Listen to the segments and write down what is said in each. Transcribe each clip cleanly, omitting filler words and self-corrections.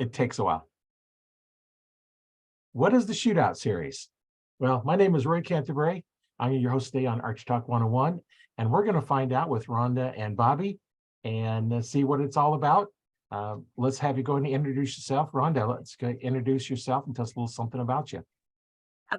it takes a while. What is the Shootout Series? Well, my name is Roy Canterbury. I'm your host today on Archery Talk 101, and we're going to find out with Rhonda and Bobby and see what it's all about. Let's have you go and introduce yourself. Rhonda, let's go introduce yourself and tell us a little something about you.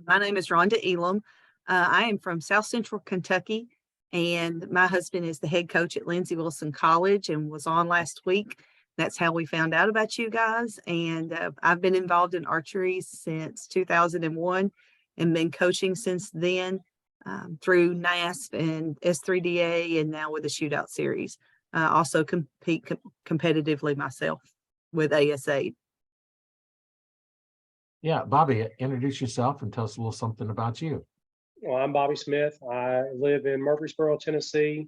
My name is Rhonda Elam. I am from South Central Kentucky, and my husband is the head coach at Lindsey Wilson College and was on last week. That's how we found out about you guys. And I've been involved in archery since 2001 and been coaching since then through NASP and S3DA and now with the Shootout Series. Also compete competitively myself with ASA. Yeah, Bobby, introduce yourself and tell us a little something about you. Well, I'm Bobby Smith. I live in Murfreesboro, Tennessee.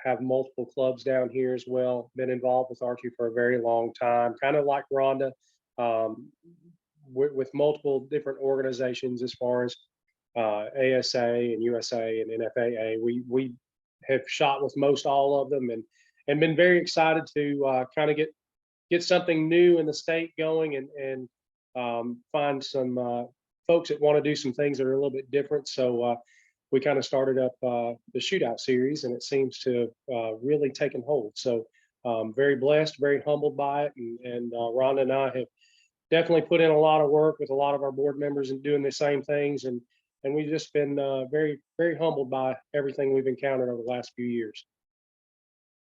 Have multiple clubs down here as well. Been involved with archery for a very long time, kind of like Rhonda, with multiple different organizations as far as ASA and USA and NFAA. We have shot with most all of them and been very excited to kind of get something new in the state going and find some folks that want to do some things that are a little bit different. So we kind of started up the Shootout Series, and it seems to really taken hold. So very blessed, very humbled by it. And Rhonda and I have definitely put in a lot of work with a lot of our board members and doing the same things. And we've just been very, very humbled by everything we've encountered over the last few years.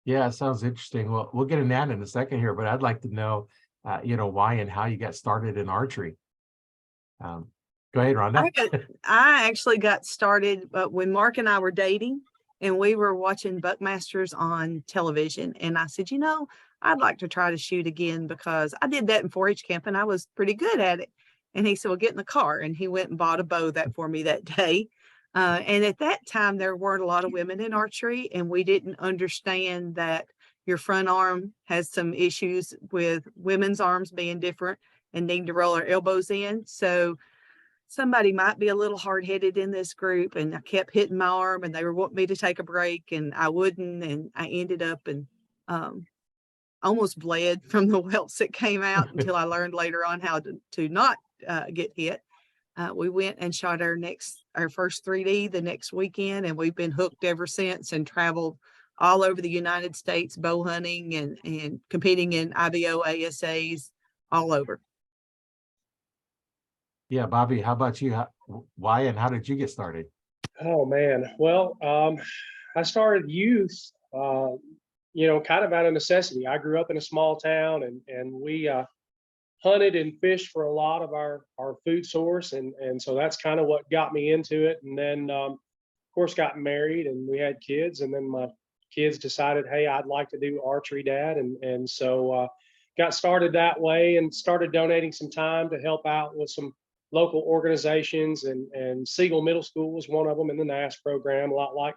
Yeah, it sounds interesting. Well, we'll get in that in a second here, but I'd like to know, why and how you got started in archery. Go ahead, Rhonda. I actually got started when Mark and I were dating, and we were watching Buckmasters on television. And I said, I'd like to try to shoot again because I did that in 4-H camp and I was pretty good at it. And he said, well, get in the car. And he went and bought a bow for me that day. And at that time, there weren't a lot of women in archery, and we didn't understand that your front arm has some issues with women's arms being different and needing to roll our elbows in. So somebody might be a little hard-headed in this group, and I kept hitting my arm, and they were wanting me to take a break, and I wouldn't, and I ended up and almost bled from the welts that came out until I learned later on how to not get hit. We went and shot our first 3D the next weekend, and we've been hooked ever since and traveled all over the United States bow hunting and competing in IBO ASAs all over. Yeah, Bobby, how about you? Why and how did you get started? Oh man, well, I started youth, kind of out of necessity. I grew up in a small town, and we hunted and fished for a lot of our food source, and so that's kind of what got me into it. And then, of course, got married, and we had kids, and then my kids decided, hey, I'd like to do archery, Dad, and so got started that way and started donating some time to help out with some local organizations, and Siegel Middle School was one of them in the NASP program, a lot like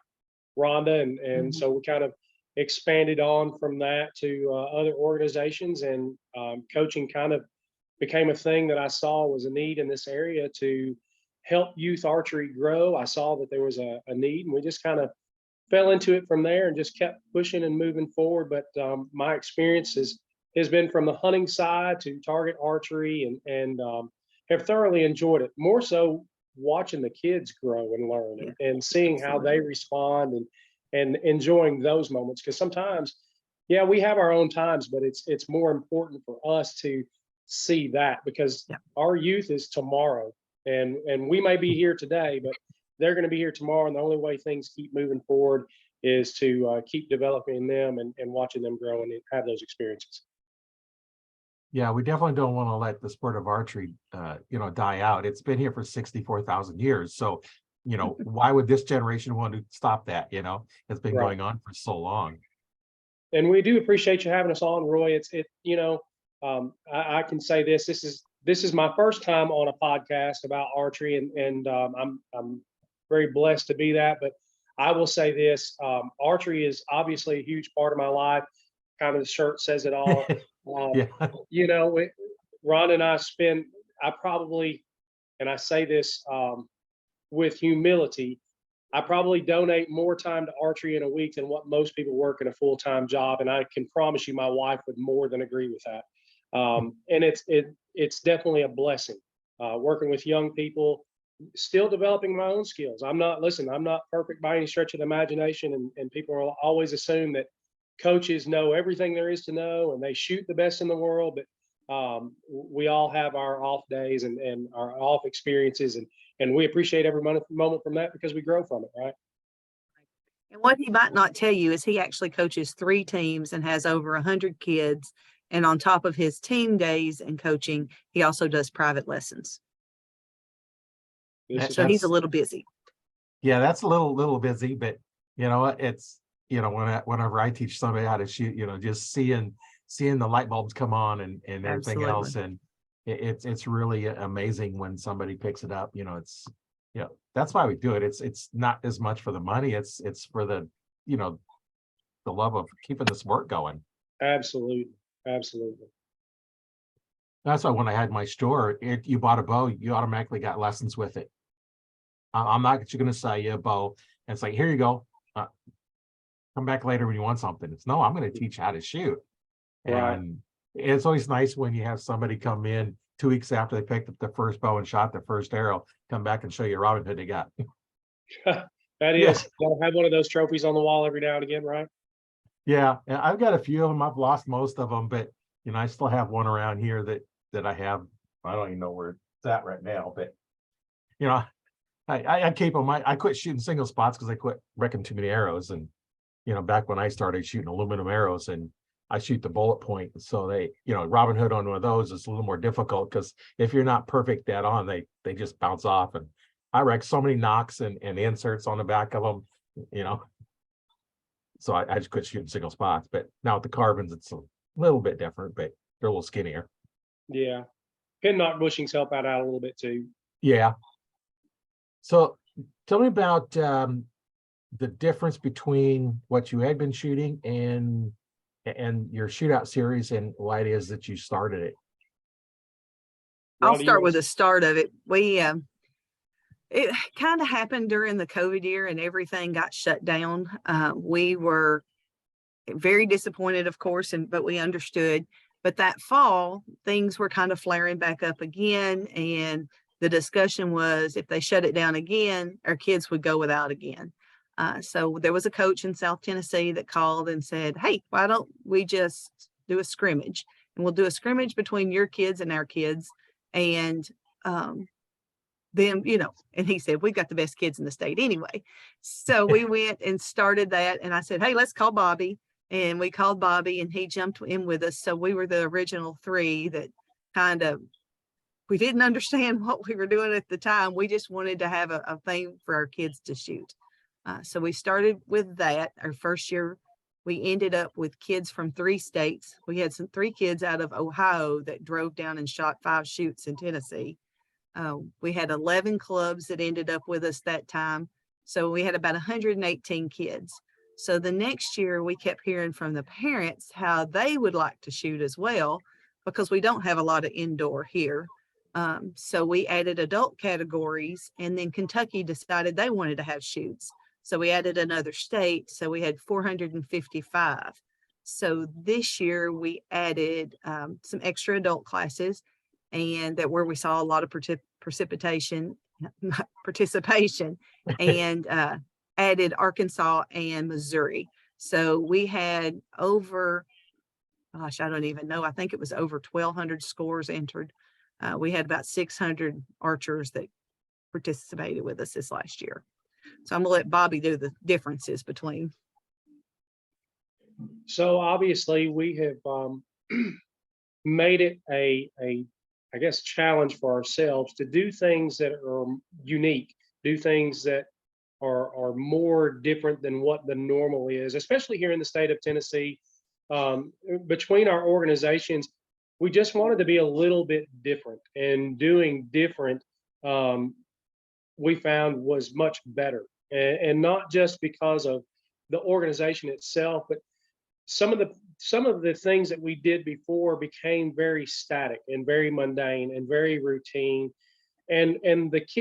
Rhonda. And so we kind of expanded on from that to other organizations, and coaching kind of became a thing that I saw was a need in this area to help youth archery grow. I saw that there was a need, and we just kind of fell into it from there and just kept pushing and moving forward. But my experience has been from the hunting side to target archery, and have thoroughly enjoyed it. More so watching the kids grow and learn, and seeing how they respond and enjoying those moments. Because sometimes, yeah, we have our own times, but it's more important for us to see that, because our youth is tomorrow, and we may be here today, but they're going to be here tomorrow. And the only way things keep moving forward is to keep developing them and watching them grow and have those experiences. Yeah, we definitely don't want to let the sport of archery, die out. It's been here for 64,000 years. So, why would this generation want to stop that? It's been going on for so long. And we do appreciate you having us on, Roy. I can say this is my first time on a podcast about archery, and I'm very blessed to be that. But I will say this, archery is obviously a huge part of my life. Kind of the shirt says it all. Ron and I probably, and I say this with humility, I probably donate more time to archery in a week than what most people work in a full-time job. And I can promise you my wife would more than agree with that. And it's definitely a blessing. Working with young people, still developing my own skills. I'm not perfect by any stretch of the imagination, and people will always assume that coaches know everything there is to know and they shoot the best in the world. But we all have our off days and our off experiences, and we appreciate every moment from that because we grow from it, right? And what he might not tell you is he actually coaches 3 teams and has over 100 kids. And on top of his team days and coaching, he also does private lessons. So he's a little busy. Yeah, that's a little busy, but you know, it's, you know, whenever I teach somebody how to shoot, you know, just seeing the light bulbs come on and everything Absolutely. else, and it's really amazing when somebody picks it up. You know, it's, you know, that's why we do it. It's not as much for the money. It's for the, you know, the love of keeping the sport going. Absolutely. That's why when I had my store, you bought a bow, you automatically got lessons with it. I'm not going to sell you a bow and it's like, here you go. Come back later when you want something. It's no, I'm going to teach how to shoot. Right. And it's always nice when you have somebody come in 2 weeks after they picked up their first bow and shot their first arrow, come back and show you a Robin Hood they got. That is, gotta have one of those trophies on the wall every now and again, right? Yeah, and I've got a few of them. I've lost most of them, but you know, I still have one around here that I have. I don't even know where it's at right now, but you know, I keep them. I quit shooting single spots because I quit wrecking too many arrows. And you know, back when I started shooting aluminum arrows, and I shoot the bullet point, so they, you know, Robin Hood on one of those is a little more difficult because if you're not perfect dead on, they just bounce off. And I wrecked so many knocks and inserts on the back of them, you know. So I just quit shooting single spots. But now with the carbons, it's a little bit different, but they're a little skinnier. Yeah. Pin knock bushings help that out a little bit too. Yeah. So tell me about the difference between what you had been shooting and your Shootout Series and why it is that you started it. I'll start with the start of it. It kind of happened during the COVID year and everything got shut down. We were very disappointed, of course, but we understood. But that fall, things were kind of flaring back up again. And the discussion was if they shut it down again, our kids would go without again. So there was a coach in South Tennessee that called and said, hey, why don't we just do a scrimmage? And we'll do a scrimmage between your kids and our kids. And then, you know, and he said, we've got the best kids in the state anyway. So we went and started that. And I said, hey, let's call Bobby. And we called Bobby and he jumped in with us. So we were the original 3 that we didn't understand what we were doing at the time. We just wanted to have a thing for our kids to shoot. So we started with that. Our first year, we ended up with kids from 3 states. We had 3 kids out of Ohio that drove down and shot 5 shoots in Tennessee. We had 11 clubs that ended up with us that time. So we had about 118 kids. So the next year we kept hearing from the parents how they would like to shoot as well, because we don't have a lot of indoor here. So we added adult categories, and then Kentucky decided they wanted to have shoots. So we added another state. So we had 455. So this year we added some extra adult classes, and that where we saw a lot of participation, and added Arkansas and Missouri. So we had over, gosh, I don't even know. I think it was over 1,200 scores entered. We had about 600 archers that participated with us this last year. So I'm gonna let Bobby do the differences between. So obviously we have made it a I guess challenge for ourselves to do things that are unique, do things that are more different than what the normal is, especially here in the state of Tennessee. Between our organizations, we just wanted to be a little bit different, and doing different we found was much better, and not just because of the organization itself, but some of the things that we did before became very static and very mundane and very routine, and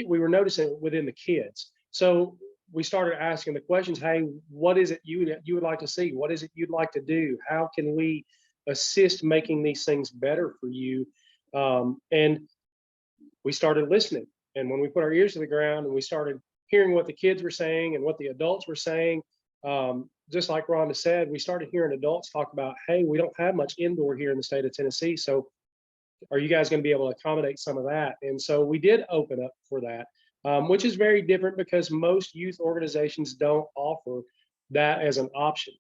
we were noticing it within the kids. So we started asking the questions, hey, what is it you would like to see? What is it you'd like to do? How can we assist making these things better for you. And we started listening. And when we put our ears to the ground and we started hearing what the kids were saying and what the adults were saying, just like Rhonda said, we started hearing adults talk about, hey, we don't have much indoor here in the state of Tennessee. So are you guys going to be able to accommodate some of that? And so we did open up for that, which is very different because most youth organizations don't offer that as an option,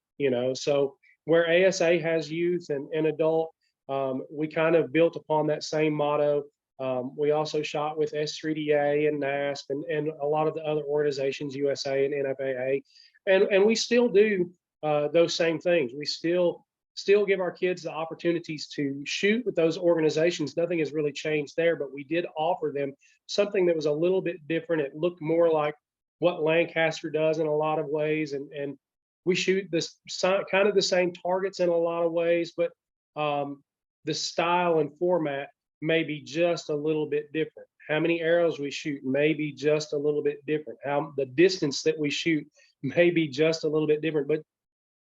So where ASA has youth and adult, we kind of built upon that same motto. We also shot with S3DA and NASP and a lot of the other organizations, USA and NFAA. And we still do those same things. We still give our kids the opportunities to shoot with those organizations. Nothing has really changed there, but we did offer them something that was a little bit different. It looked more like what Lancaster does in a lot of ways. And we shoot this kind of the same targets in a lot of ways, but the style and format may be just a little bit different. How many arrows we shoot may be just a little bit different. How the distance that we shoot may be just a little bit different. But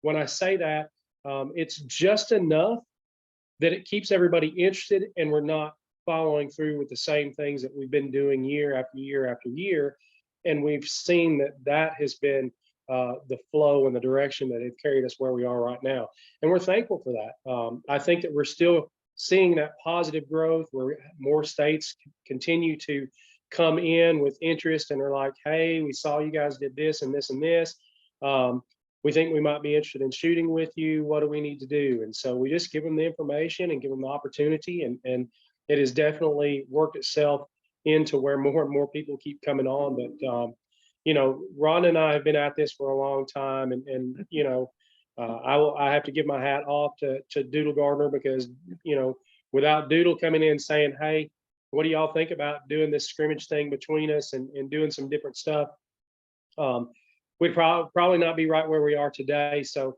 when I say that, it's just enough that it keeps everybody interested and we're not following through with the same things that we've been doing year after year after year. And we've seen that has been the flow and the direction that it carried us where we are right now. And we're thankful for that. I think that we're still seeing that positive growth where more states continue to come in with interest and are like, hey, we saw you guys did this and this and this. We think we might be interested in shooting with you. What do we need to do? And so we just give them the information and give them the opportunity. And it has definitely worked itself into where more and more people keep coming on. But, Ron and I have been at this for a long time. And I have to give my hat off to Doodle Gardner because, without Doodle coming in saying, hey, what do y'all think about doing this scrimmage thing between us and doing some different stuff? We'd probably not be right where we are today. So,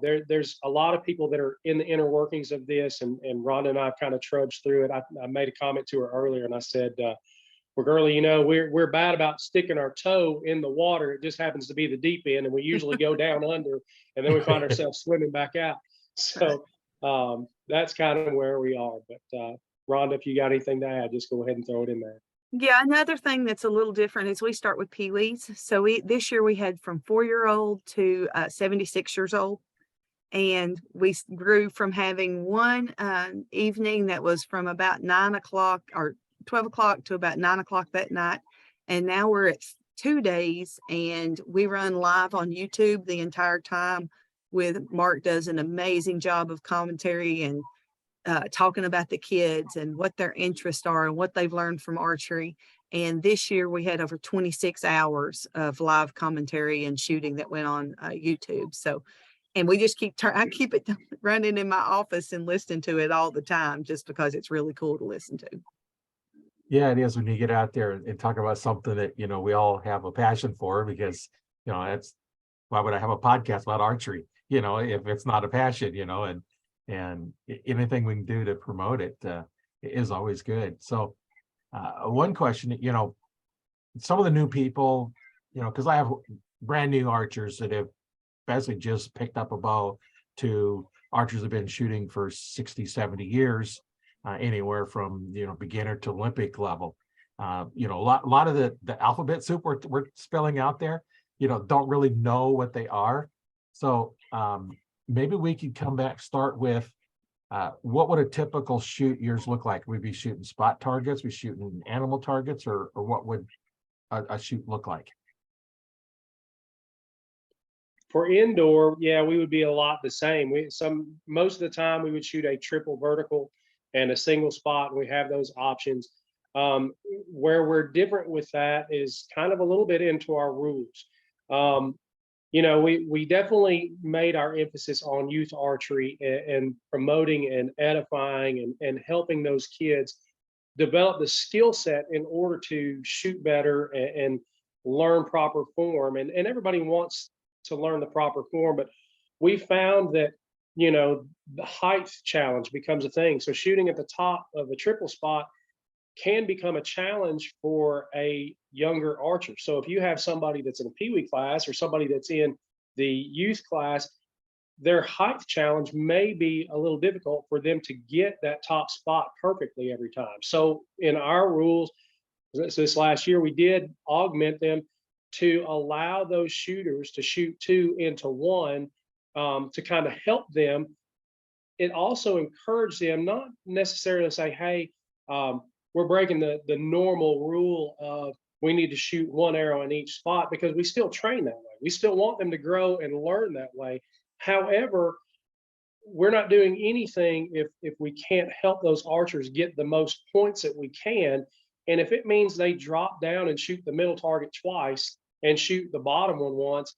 there's a lot of people that are in the inner workings of this, and Rhonda and I kind of trudged through it. I made a comment to her earlier, and I said, "Well, girlie, we're bad about sticking our toe in the water. It just happens to be the deep end, and we usually go down under, and then we find ourselves swimming back out." So that's kind of where we are. But Rhonda, if you got anything to add, just go ahead and throw it in there. Yeah, another thing that's a little different is we start with peewees. So this year we had from 4-year-old to 76 years old. And we grew from having one evening that was from about 9 o'clock or 12 o'clock to about 9 o'clock that night. And now we're at 2 days and we run live on YouTube the entire time with Mark does an amazing job of commentary and talking about the kids and what their interests are and what they've learned from archery. And this year we had over 26 hours of live commentary and shooting that went on YouTube. So, and we just I keep it running in my office and listening to it all the time just because it's really cool to listen to. Yeah, it is when you get out there and talk about something that, we all have a passion for because, that's why would I have a podcast about archery, if it's not a passion, and anything we can do to promote it is always good. So one question, some of the new people, because I have brand new archers that have basically just picked up a bow to archers that have been shooting for 60, 70 years, anywhere from, beginner to Olympic level. A lot of the alphabet soup we're spilling out there, don't really know what they are. So maybe we could start with what would a typical shoot yours look like? We'd be shooting spot targets, we shooting animal targets, or what would a shoot look like? For indoor, yeah, we would be a lot the same. Most of the time we would shoot a triple vertical and a single spot, and we have those options. Where we're different with that is kind of a little bit into our rules. We definitely made our emphasis on youth archery and promoting and edifying and helping those kids develop the skill set in order to shoot better and learn proper form. And everybody wants to learn the proper form, but we found that, the height challenge becomes a thing. So shooting at the top of a triple spot can become a challenge for a younger archer. So if you have somebody that's in a peewee class or somebody that's in the youth class, their height challenge may be a little difficult for them to get that top spot perfectly every time. So in our rules, this last year, we did augment them to allow those shooters to shoot 2 into 1 to kind of help them. It also encouraged them not necessarily to say, hey, we're breaking the normal rule of we need to shoot 1 arrow in each spot, because we still train that way. We still want them to grow and learn that way. However, we're not doing anything if we can't help those archers get the most points that we can. And if it means they drop down and shoot the middle target twice and shoot the bottom one once,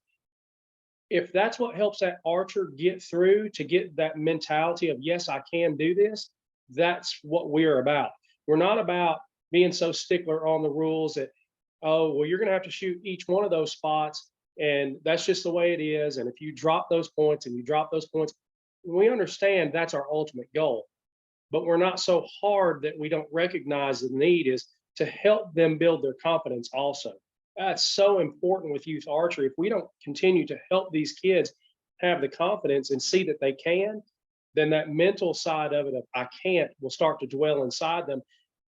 if that's what helps that archer get through to get that mentality of, yes, I can do this, that's what we're about. We're not about being so stickler on the rules that, oh, well, you're going to have to shoot each one of those spots, and that's just the way it is. And if you drop those points and you drop those points, we understand that's our ultimate goal. But we're not so hard that we don't recognize the need is to help them build their confidence also. That's so important with youth archery. If we don't continue to help these kids have the confidence and see that they can, then that mental side of it of I can't will start to dwell inside them,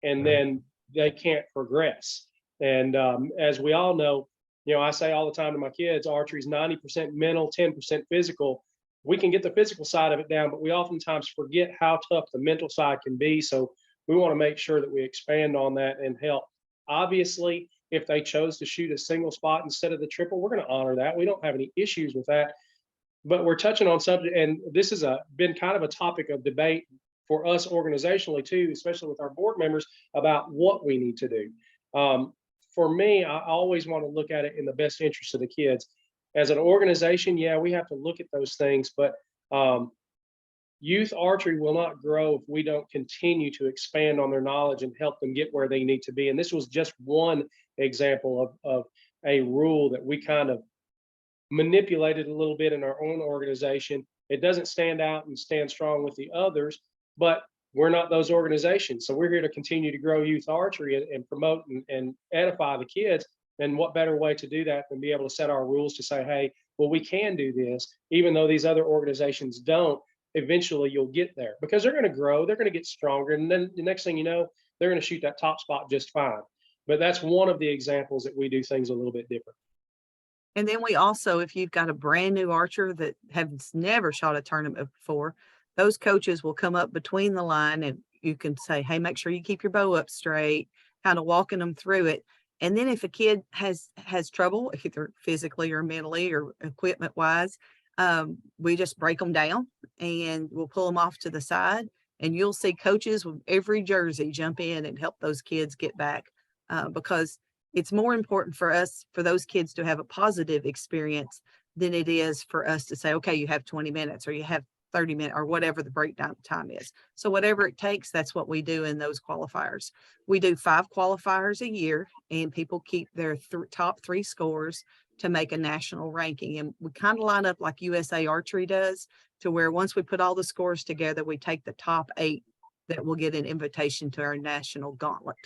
and then they can't progress. And as we all know, I say all the time to my kids, archery is 90% mental, 10% physical. We can get the physical side of it down, but we oftentimes forget how tough the mental side can be. So we want to make sure that we expand on that and help. Obviously, if they chose to shoot a single spot instead of the triple, we're going to honor that. We don't have any issues with that. But we're touching on something, and this has been kind of a topic of debate for us organizationally too, especially with our board members, about what we need to do. For me, I always want to look at it in the best interest of the kids. As an organization, yeah, we have to look at those things, but youth archery will not grow if we don't continue to expand on their knowledge and help them get where they need to be. And this was just one example of a rule that we kind of manipulated a little bit in our own organization. It doesn't stand out and stand strong with the others, but we're not those organizations. So we're here to continue to grow youth archery and promote and edify the kids. And what better way to do that than be able to set our rules to say, hey, well, we can do this, even though these other organizations don't. Eventually you'll get there because they're going to grow, they're going to get stronger. And then the next thing you know, they're going to shoot that top spot just fine. But that's one of the examples that we do things a little bit different. And then we also, if you've got a brand new archer that has never shot a tournament before, those coaches will come up between the line and you can say, hey, make sure you keep your bow up straight, kind of walking them through it. And then if a kid has trouble, either physically or mentally or equipment wise, we just break them down and we'll pull them off to the side. And you'll see coaches with every jersey jump in and help those kids get back because it's more important for us, for those kids to have a positive experience than it is for us to say, okay, you have 20 minutes or you have 30 minutes or whatever the breakdown time is. So whatever it takes, that's what we do in those qualifiers. We do 5 qualifiers a year and people keep their top 3 scores to make a national ranking. And we kind of line up like USA Archery does to where once we put all the scores together, we take the top 8 that will get an invitation to our national gauntlet.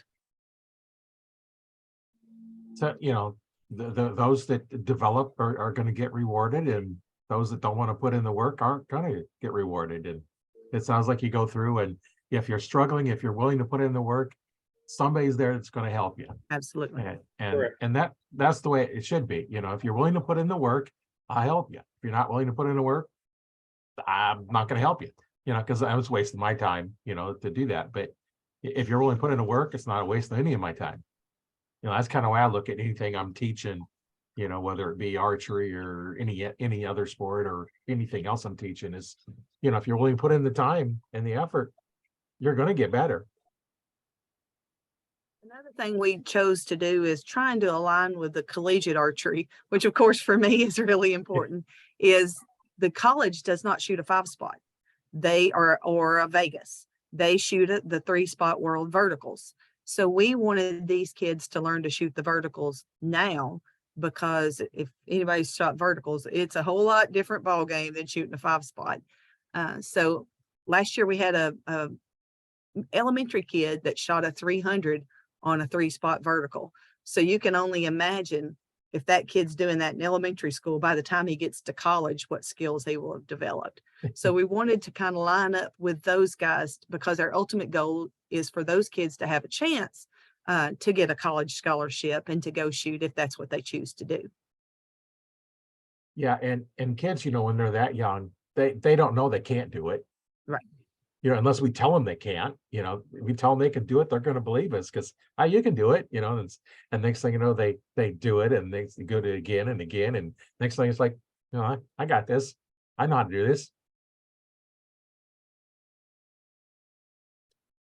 So, those that develop are going to get rewarded, and those that don't want to put in the work aren't going to get rewarded. And it sounds like you go through, and if you're struggling, if you're willing to put in the work, somebody's there that's going to help you. Absolutely. And that's the way it should be. If you're willing to put in the work, I'll help you. If you're not willing to put in the work, I'm not going to help you, because I was wasting my time, to do that. But if you're willing to put in the work, it's not a waste of any of my time. That's kind of why I look at anything I'm teaching, whether it be archery or any other sport or anything else I'm teaching is, if you're willing to put in the time and the effort, you're going to get better. Another thing we chose to do is trying to align with the collegiate archery, which of course for me is really important, is the college does not shoot a 5-spot. They are, or a Vegas. They shoot the 3-spot world verticals. So we wanted these kids to learn to shoot the verticals now, because if anybody's shot verticals, it's a whole lot different ball game than shooting a 5-spot. So last year we had a elementary kid that shot a 300 on a 3-spot vertical. So you can only imagine if that kid's doing that in elementary school, by the time he gets to college, what skills he will have developed. So we wanted to kind of line up with those guys because our ultimate goal is for those kids to have a chance to get a college scholarship and to go shoot if that's what they choose to do. Yeah, and kids, when they're that young, they don't know they can't do it. Right. Unless we tell them they can't, we tell them they can do it, they're going to believe us because you can do it, and next thing you know, they do it and they go to it again and again. And next thing it's like, I got this. I know how to do this.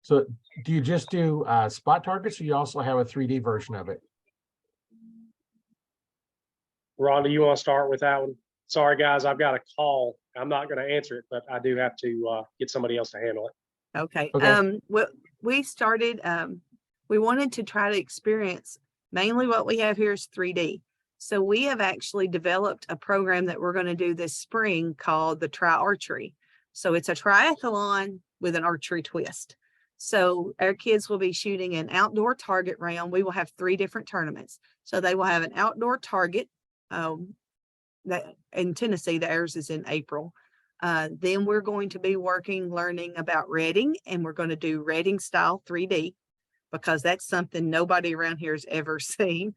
So do you just do spot targets or you also have a 3D version of it? Rhonda, you want to start with that one? Sorry, guys, I've got a call. I'm not going to answer it, but I do have to get somebody else to handle it. Okay. Okay. We started, we wanted to try to experience mainly what we have here is 3D. So we have actually developed a program that we're going to do this spring called the Tri Archery. So it's a triathlon with an archery twist. So our kids will be shooting an outdoor target round. We will have 3 different tournaments. So they will have an outdoor target that in Tennessee, theirs is in April. Then we're going to be learning about redding, and we're going to do redding style 3D because that's something nobody around here has ever seen.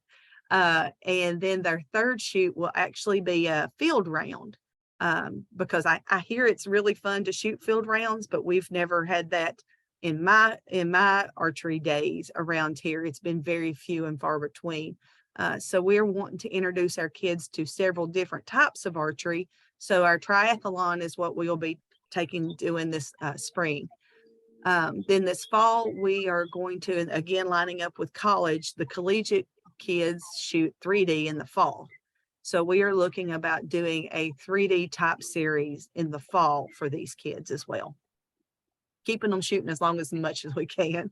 And then their third shoot will actually be a field round because I hear it's really fun to shoot field rounds, but we've never had that in my archery days around here. It's been very few and far between. So we're wanting to introduce our kids to several different types of archery. So our triathlon is what we'll be doing this spring. Then this fall, we are going to, again, lining up with college, the collegiate kids shoot 3D in the fall. So we are looking about doing a 3D type series in the fall for these kids as well. Keeping them shooting as much as we can.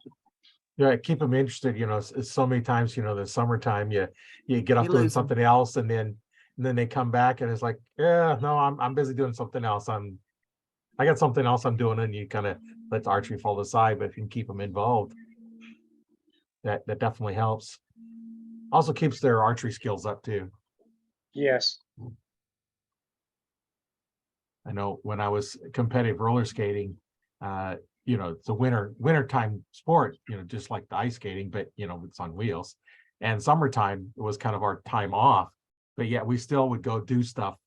Yeah, keep them interested. So many times, the summertime, you get off doing something else, and then they come back and it's like, yeah, no, I'm busy doing something else. I got something else I'm doing, and you kind of let the archery fall aside. But if you can keep them involved, that definitely helps. Also keeps their archery skills up too. Yes. I know when I was competitive roller skating, it's a wintertime sport, just like the ice skating, but it's on wheels. And summertime was kind of our time off, but yet we still would go do stuff,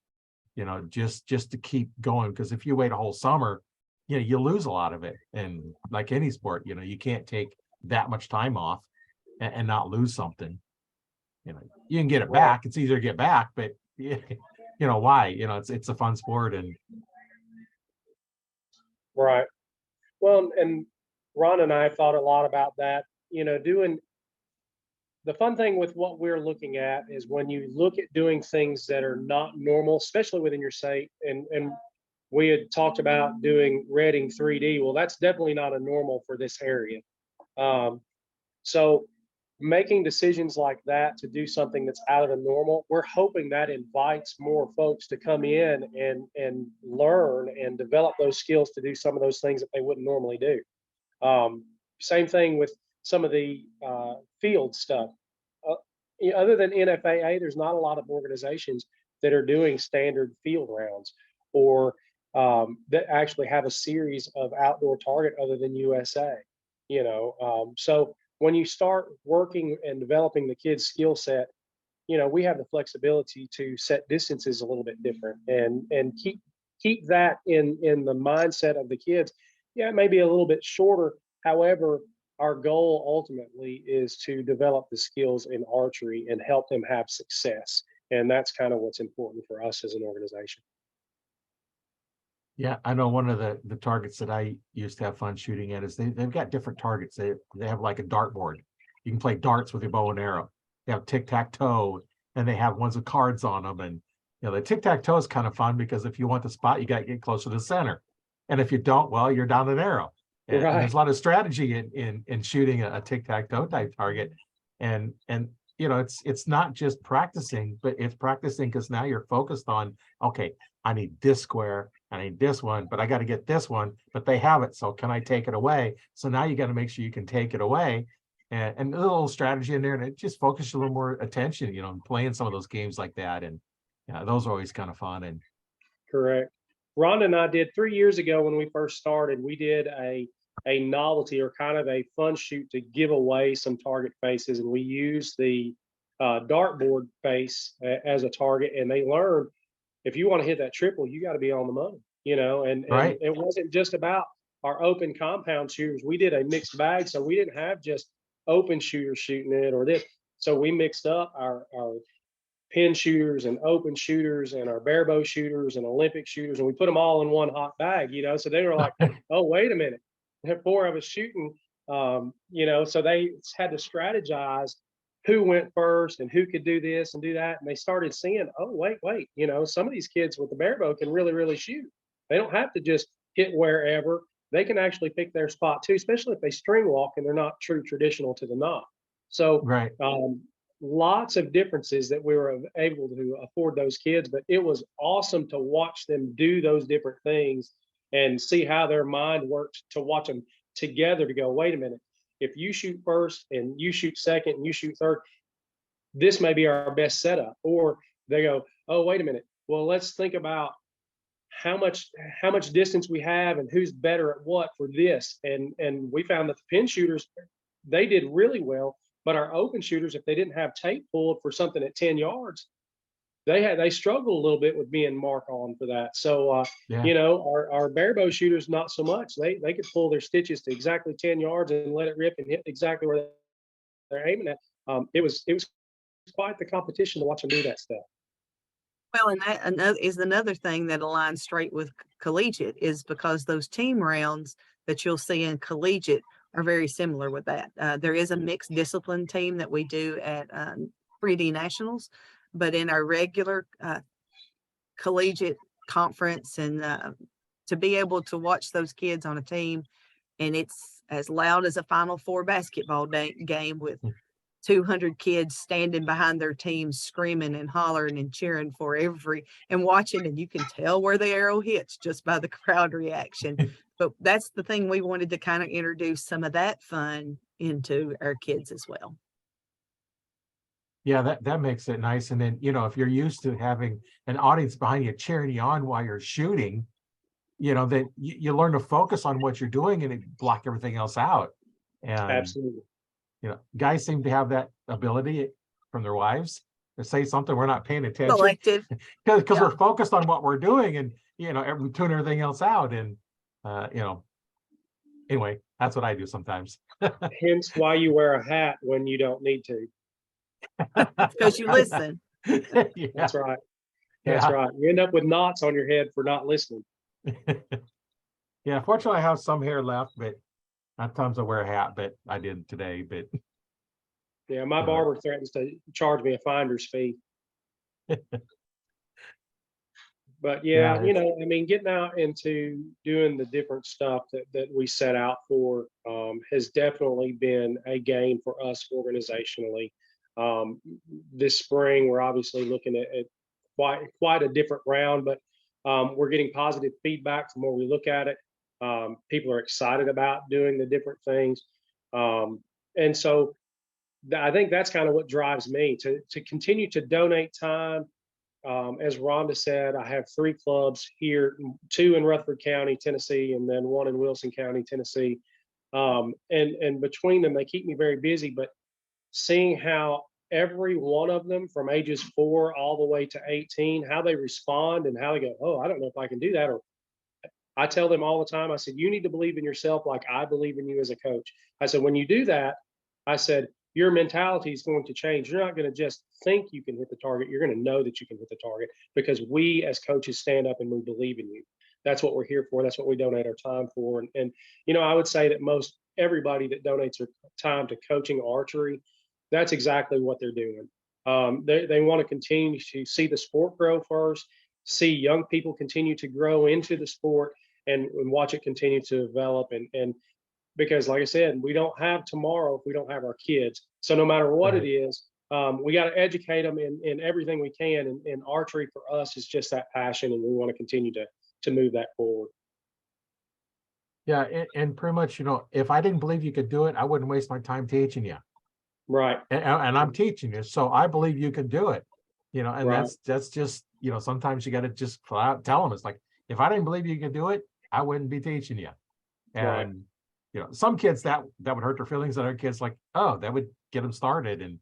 just to keep going. Because if you wait a whole summer, you lose a lot of it. And like any sport, you can't take that much time off and not lose something. You can get it back. It's easier to get back, but why? It's a fun sport. And right. Well, and Ron and I thought a lot about that, doing the fun thing with what we're looking at is when you look at doing things that are not normal, especially within your state. And we had talked about doing redding 3D. Well, that's definitely not a normal for this area. So making decisions like that to do something that's out of the normal, we're hoping that invites more folks to come in and learn and develop those skills to do some of those things that they wouldn't normally do. Same thing with some of the field stuff. Other than NFAA, there's not a lot of organizations that are doing standard field rounds or that actually have a series of outdoor target other than USA. So when you start working and developing the kids' skill set, we have the flexibility to set distances a little bit different and keep that in the mindset of the kids. Yeah, it may be a little bit shorter. However, our goal ultimately is to develop the skills in archery and help them have success. And that's kind of what's important for us as an organization. yeah, I know one of the targets that I used to have fun shooting at is they've got different targets. They have like a dartboard. You can play darts with your bow and arrow. They have tic-tac-toe, and they have ones with cards on them. And the tic-tac-toe is kind of fun because if you want the spot, you got to get closer to the center. And if you don't, well, you're down an arrow. And there's a lot of strategy in shooting a tic-tac-toe type target. And it's not just practicing, but it's practicing because now you're focused on, okay, I need this square, I need this one, but I got to get this one, but they have it. So can I take it away? So now you got to make sure you can take it away. and a little strategy in there, and it just focuses a little more attention, playing some of those games like that. And yeah, those are always kind of fun. And Correct. Rhonda and I did 3 years ago when we first started, we did a novelty or kind of a fun shoot to give away some target faces. And we used the dartboard face as a target. And they learned if you want to hit that triple, you got to be on the money, and right, it wasn't just about our open compound shooters. We did a mixed bag. So we didn't have just open shooters shooting it or this. So we mixed up our pin shooters and open shooters and our barebow shooters and Olympic shooters, and we put them all in one hot bag, So they were like, "Oh, wait a minute, we have 4 of us shooting," So they had to strategize who went first and who could do this and do that, and they started seeing, "Oh, wait, some of these kids with the barebow can really, really shoot. They don't have to just hit wherever. They can actually pick their spot too, especially if they string walk and they're not true traditional to the knot." So right. lots of differences that we were able to afford those kids, but it was awesome to watch them do those different things and see how their mind works, to watch them together to go, wait a minute, if you shoot first and you shoot second and you shoot third, this may be our best setup. Or they go, oh, wait a minute, well, let's think about how much distance we have and who's better at what for this. And we found that the pin shooters, they did really well. But our open shooters, if they didn't have tape pulled for something at 10 yards, they struggled a little bit with being mark on for that. So Yeah. Our barebow shooters, not so much. They could pull their stitches to exactly 10 yards and let it rip and hit exactly where they're aiming at. It was quite the competition to watch them do that stuff. Well, and that is another thing that aligns straight with collegiate, is because those team rounds that you'll see in collegiate are very similar with that. There is a mixed discipline team that we do at 3D Nationals, but in our regular collegiate conference, and to be able to watch those kids on a team, and it's as loud as a Final Four basketball game with 200 kids standing behind their teams, screaming and hollering and cheering for and watching, and you can tell where the arrow hits just by the crowd reaction. But that's the thing, we wanted to kind of introduce some of that fun into our kids as well. Yeah, that makes it nice. And then, if you're used to having an audience behind you cheering you on while you're shooting, then you learn to focus on what you're doing and block everything else out. And Absolutely. Guys seem to have that ability from their wives to say something, we're not paying attention. Selective. Because we're focused on what we're doing, and we tune everything else out. And anyway, that's what I do sometimes. Hence why you wear a hat when you don't need to. Because you listen. Yeah. That's right. That's right. You end up with knots on your head for not listening. Yeah, fortunately I have some hair left, but sometimes I wear a hat, but I didn't today. But yeah, my barber threatens to charge me a finder's fee. But yeah, getting out into doing the different stuff that we set out for has definitely been a gain for us organizationally. This spring, we're obviously looking at quite a different round, but we're getting positive feedback from where we look at it. People are excited about doing the different things. And so I think that's kind of what drives me to continue to donate time. As Rhonda said, I have 3 clubs here, 2 in Rutherford County, Tennessee, and then 1 in Wilson County, Tennessee. And between them, they keep me very busy, but seeing how every one of them from ages 4 all the way to 18, how they respond and how they go, oh, I don't know if I can do that. Or I tell them all the time, I said, you need to believe in yourself like I believe in you as a coach. I said, when you do that, I said, your mentality is going to change. You're not going to just think you can hit the target. You're going to know that you can hit the target, because we as coaches stand up and we believe in you. That's what we're here for. That's what we donate our time for. And I would say that most everybody that donates their time to coaching archery, that's exactly what they're doing. They want to continue to see the sport grow first, see young people continue to grow into the sport, and watch it continue to develop. And because, like I said, we don't have tomorrow if we don't have our kids. So no matter what it is, we got to educate them in everything we can. And archery for us is just that passion, and we want to continue to move that forward. Yeah, and pretty much, if I didn't believe you could do it, I wouldn't waste my time teaching you. Right. And I'm teaching you, so I believe you can do it. And Right. that's just, sometimes you got to just flat out tell them. It's like, if I didn't believe you could do it, I wouldn't be teaching you. Right. And some kids that would hurt their feelings, and other kids like, oh, that would get them started. And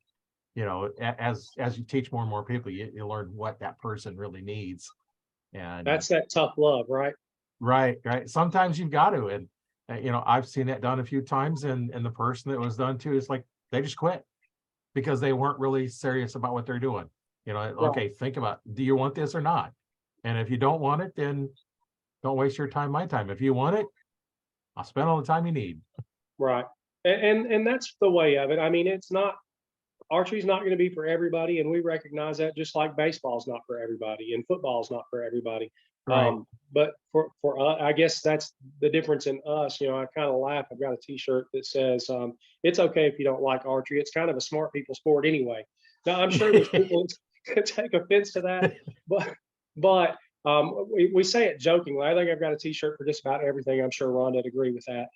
as you teach more and more people, you learn what that person really needs. And That's that tough love, right? right. Sometimes you've got to, and I've seen that done a few times, and the person that was done to is like, they just quit because they weren't really serious about what they're doing. Right. Okay, think about, do you want this or not? And if you don't want it, then don't waste your time, my time. If you want it, I'll spend all the time you need. Right. And that's the way of it. I mean, it's not archery's not going to be for everybody, and we recognize that, just like baseball's not for everybody and football's not for everybody. Right. But for I guess that's the difference in us. I kind of laugh. I've got a T-shirt that says, "It's okay if you don't like archery. It's kind of a smart people sport anyway." Now, I'm sure there's people that could take offense to that, but we say it jokingly. I think I've got a T-shirt for just about everything. I'm sure Rhonda would agree with that.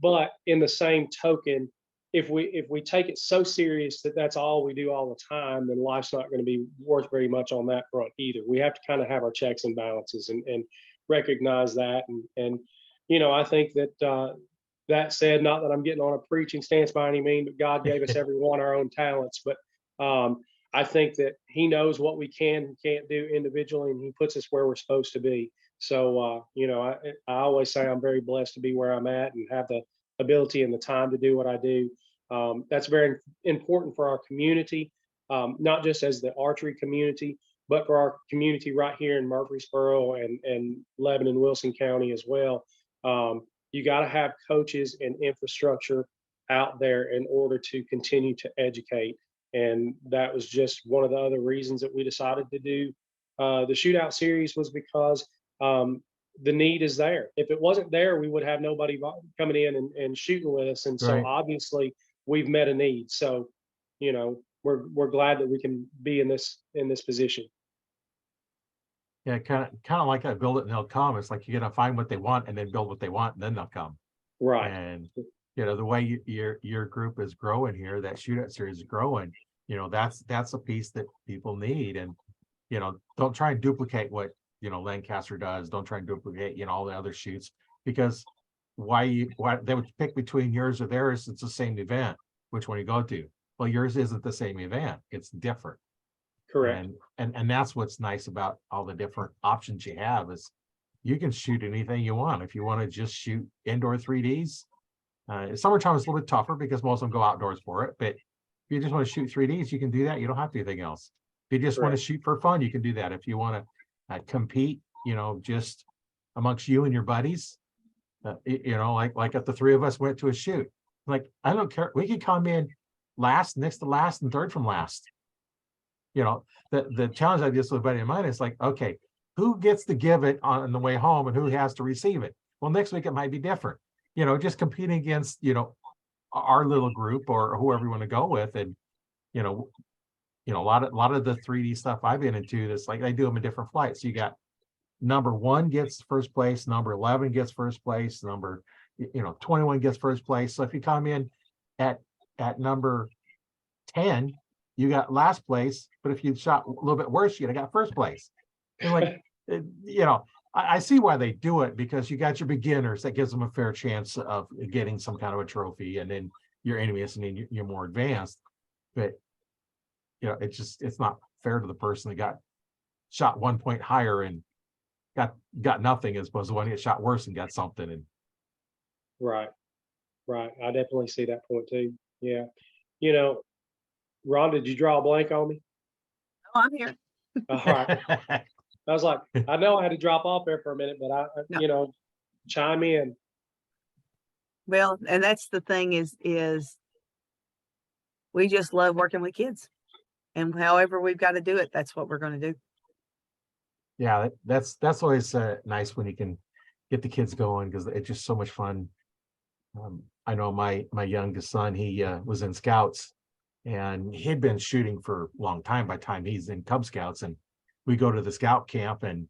But in the same token, if we take it so serious that that's all we do all the time, then life's not going to be worth very much on that front either. We have to kind of have our checks and balances and recognize that. And I think that that said, not that I'm getting on a preaching stance by any means, but God gave us everyone our own talents. But I think that He knows what we can and can't do individually, and He puts us where we're supposed to be. So I always say I'm very blessed to be where I'm at and have the ability and the time to do what I do. That's very important for our community, not just as the archery community, but for our community right here in Murfreesboro and Lebanon, Wilson County as well. You got to have coaches and infrastructure out there in order to continue to educate. And that was just one of the other reasons that we decided to do the Shootout Series, was because the need is there. If it wasn't there, we would have nobody coming in and shooting with us. And so Right. obviously we've met a need. So, we're glad that we can be in this position. Yeah, kind of like I build it and they'll come. It's like you're gonna find what they want and then build what they want, and then they'll come. Right. And the way your group is growing here, that Shootout Series is growing, that's a piece that people need. And don't try and duplicate what Lancaster does. Don't try and duplicate all the other shoots, because why they would pick between yours or theirs. It's the same event. Which one you go to? Well, yours isn't the same event. It's different. Correct. And that's what's nice about all the different options you have, is you can shoot anything you want. If you want to just shoot indoor 3Ds, summertime is a little bit tougher because most of them go outdoors for it. But if you just want to shoot 3Ds, you can do that. You don't have to do anything else. If you just want to shoot for fun, you can do that. If you want to compete, just amongst you and your buddies, like if the three of us went to a shoot, like, I don't care. We could come in last, next to last, and third from last. The challenge I just with a buddy of mine is like, okay, who gets to give it on the way home and who has to receive it? Well, next week it might be different. Just competing against our little group or whoever you want to go with. And a lot of the 3D stuff I've been into, that's like they do them in different flights. So you got number 1 gets first place, number 11 gets first place, number 21 gets first place. So if you come in at number 10, you got last place, but if you shot a little bit worse, you'd have got first place. And like, I see why they do it, because you got your beginners, that gives them a fair chance of getting some kind of a trophy, and then your enemies, and then you're more advanced. But it's not fair to the person that got shot 1 point higher and got nothing, as opposed to one that shot worse and got something. And Right. I definitely see that point too. Yeah. Ron, did you draw a blank on me? Oh, I'm here. All right. I was like, I know I had to drop off there for a minute, but No. Chime in. Well, and that's the thing is we just love working with kids, and however we've got to do it, that's what we're going to do. Yeah, that's always nice when you can get the kids going, because it's just so much fun. I know my youngest son, he was in Scouts, and he'd been shooting for a long time by the time he's in Cub Scouts. And we go to the Scout camp, and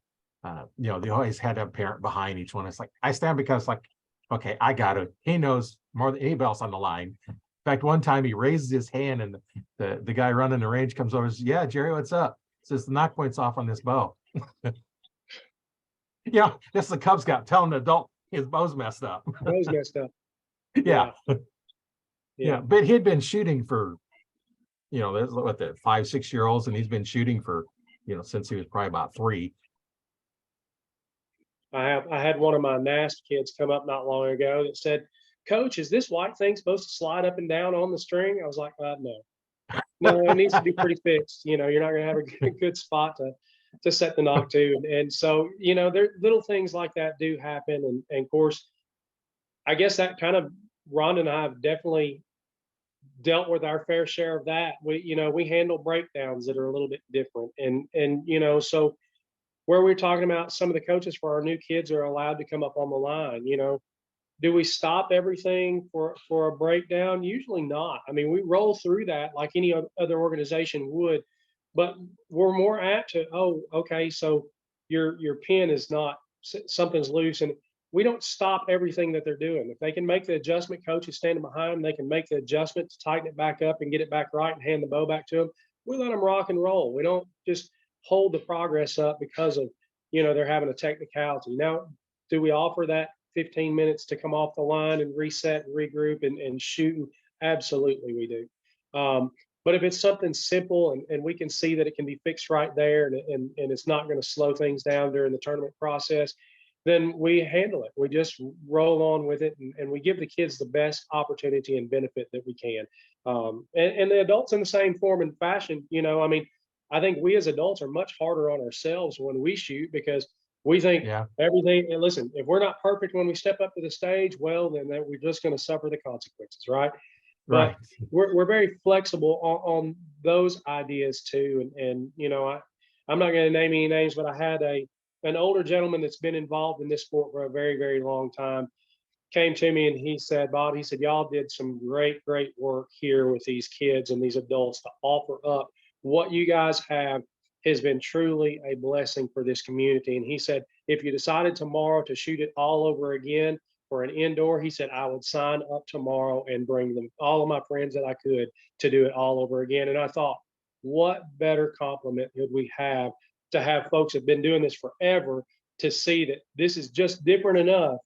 they always had a parent behind each one. It's like, I stand because like, okay, I got it. He knows more than anybody else on the line. In fact, one time he raises his hand and the guy running the range comes over and says, yeah, Jerry, what's up? Says the knock point's off on this bow. This is the Cub Scout telling the adult his bow's messed up. Bow's messed up. Yeah. But he'd been shooting for, there's what, the 5-6-year-olds, and he's been shooting for, since he was probably about 3. I had one of my NAST kids come up not long ago that said, Coach, is this white thing supposed to slide up and down on the string? I was like, no, it needs to be pretty fixed. You're not going to have a good spot to set the knock to. And so, there little things like that do happen. And of course, I guess that kind of, Rhonda and I have definitely dealt with our fair share of that. We handle breakdowns that are a little bit different. And so where we're talking about some of the coaches for our new kids are allowed to come up on the line, do we stop everything for a breakdown? Usually not. I mean, we roll through that like any other organization would, but we're more apt to, okay, so your pin is not, something's loose, and we don't stop everything that they're doing. If they can make the adjustment, coach is standing behind them, they can make the adjustment to tighten it back up and get it back right and hand the bow back to them. We let them rock and roll. We don't just hold the progress up because of, they're having a technicality. Now, do we offer that 15 minutes to come off the line and reset and regroup and shoot? Absolutely, we do. But if it's something simple and we can see that it can be fixed right there and it's not going to slow things down during the tournament process, then we handle it. We just roll on with it and we give the kids the best opportunity and benefit that we can. And the adults in the same form and fashion, I think we as adults are much harder on ourselves when we shoot because we think everything, and listen, if we're not perfect when we step up to the stage, well, then we're just going to suffer the consequences, right? But we're very flexible on those ideas too. And I'm not going to name any names, but I had an older gentleman that's been involved in this sport for a very, very long time came to me and he said, Bob, he said, y'all did some great work here with these kids and these adults to offer up what you guys have has been truly a blessing for this community. And he said, if you decided tomorrow to shoot it all over again for an indoor, he said, I would sign up tomorrow and bring them all of my friends that I could to do it all over again. And I thought, what better compliment could we have to have folks that have been doing this forever to see that this is just different enough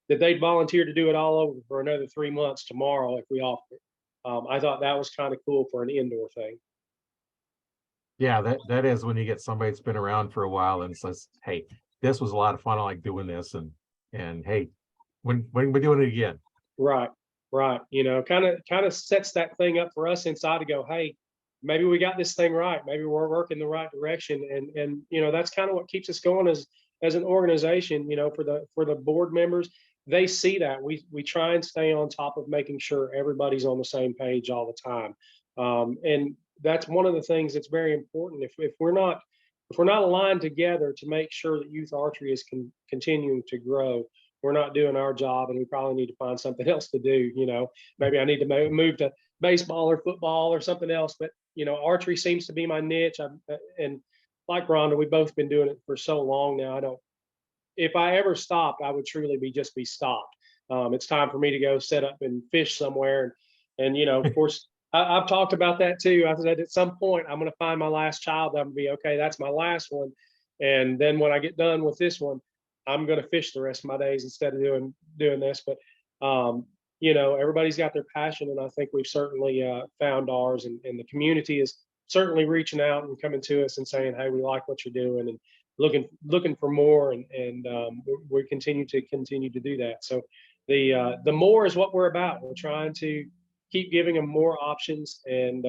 that they'd volunteer to do it all over for another 3 months tomorrow if we offered it. I thought that was kind of cool for an indoor thing. Yeah, that is when you get somebody that's been around for a while and says, hey, this was a lot of fun. I like doing this. And hey, when we're doing it again. Right. Kind of sets that thing up for us inside to go, hey, maybe we got this thing right. Maybe we're working the right direction. And that's kind of what keeps us going as an organization, for the board members. They see that we try and stay on top of making sure everybody's on the same page all the time. And that's one of the things that's very important. If we're not aligned together to make sure that youth archery is continuing to grow, we're not doing our job, and we probably need to find something else to do. Maybe I need to move to baseball or football or something else. But archery seems to be my niche. And like Rhonda, we've both been doing it for so long now. If I ever stopped, I would truly be stopped. It's time for me to go set up and fish somewhere. And of course, I've talked about that too. I said at some point I'm going to find my last child. I'm going to be okay. That's my last one. And then when I get done with this one, I'm going to fish the rest of my days instead of doing this. But everybody's got their passion, and I think we've certainly found ours. And the community is certainly reaching out and coming to us and saying, hey, we like what you're doing, and looking for more. And we continue to do that. So the more is what we're about. We're trying to keep giving them more options and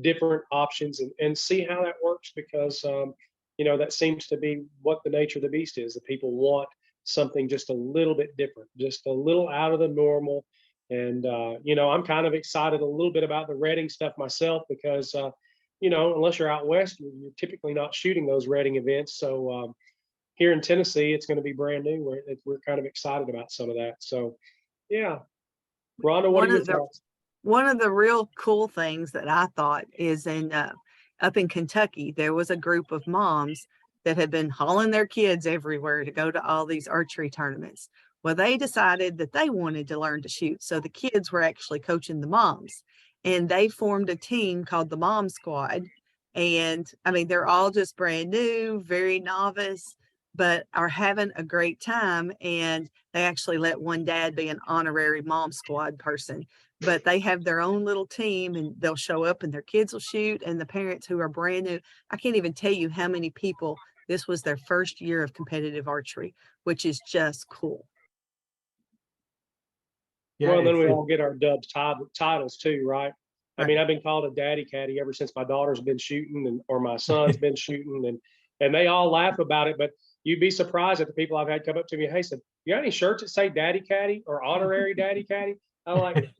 different options and see how that works, because that seems to be what the nature of the beast is, that people want something just a little bit different, just a little out of the normal. And I'm kind of excited a little bit about the Reading stuff myself, because unless you're out west, you're typically not shooting those Reading events. So here in Tennessee, it's going to be brand new. We're kind of excited about some of that. So yeah. Rhonda, what are your thoughts? One of the real cool things that I thought is up in Kentucky, there was a group of moms that had been hauling their kids everywhere to go to all these archery tournaments. Well, they decided that they wanted to learn to shoot. So the kids were actually coaching the moms, and they formed a team called the Mom Squad. And I mean, they're all just brand new, very novice, but are having a great time. And they actually let one dad be an honorary Mom Squad person. But they have their own little team, and they'll show up and their kids will shoot. And the parents who are brand new, I can't even tell you how many people, this was their first year of competitive archery, which is just cool. Yeah, Well, then we all get our Dubs titles too, right? I Right. mean, I've been called a daddy caddy ever since my daughter's been shooting or my son's been shooting, and they all laugh about it. But you'd be surprised at the people I've had come up to me, hey, said, you got any shirts that say daddy caddy or honorary daddy caddy? I like,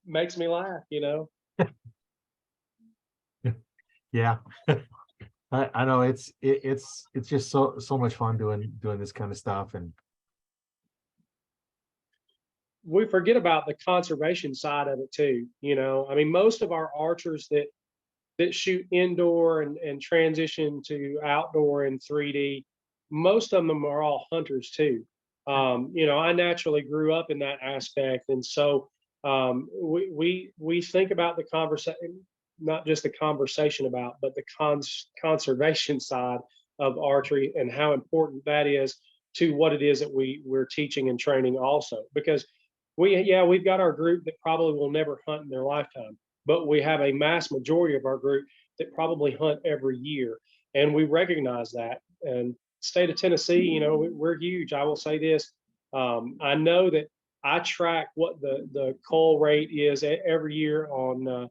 makes me laugh, you know? Yeah. I know it's just so much fun doing this kind of stuff. And We forget about the conservation side of it too. You know, I mean, most of our archers that shoot indoor and transition to outdoor in 3D, most of them are all hunters too. You know, I naturally grew up in that aspect, and so we think about the conversation, not just the conversation about, but the conservation side of archery and how important that is to what it is that we're teaching and training also. Because we've got our group that probably will never hunt in their lifetime, but we have a mass majority of our group that probably hunt every year, and we recognize that. And state of Tennessee, you know, we're huge. I will say this: I know that I track what the cull rate is every year on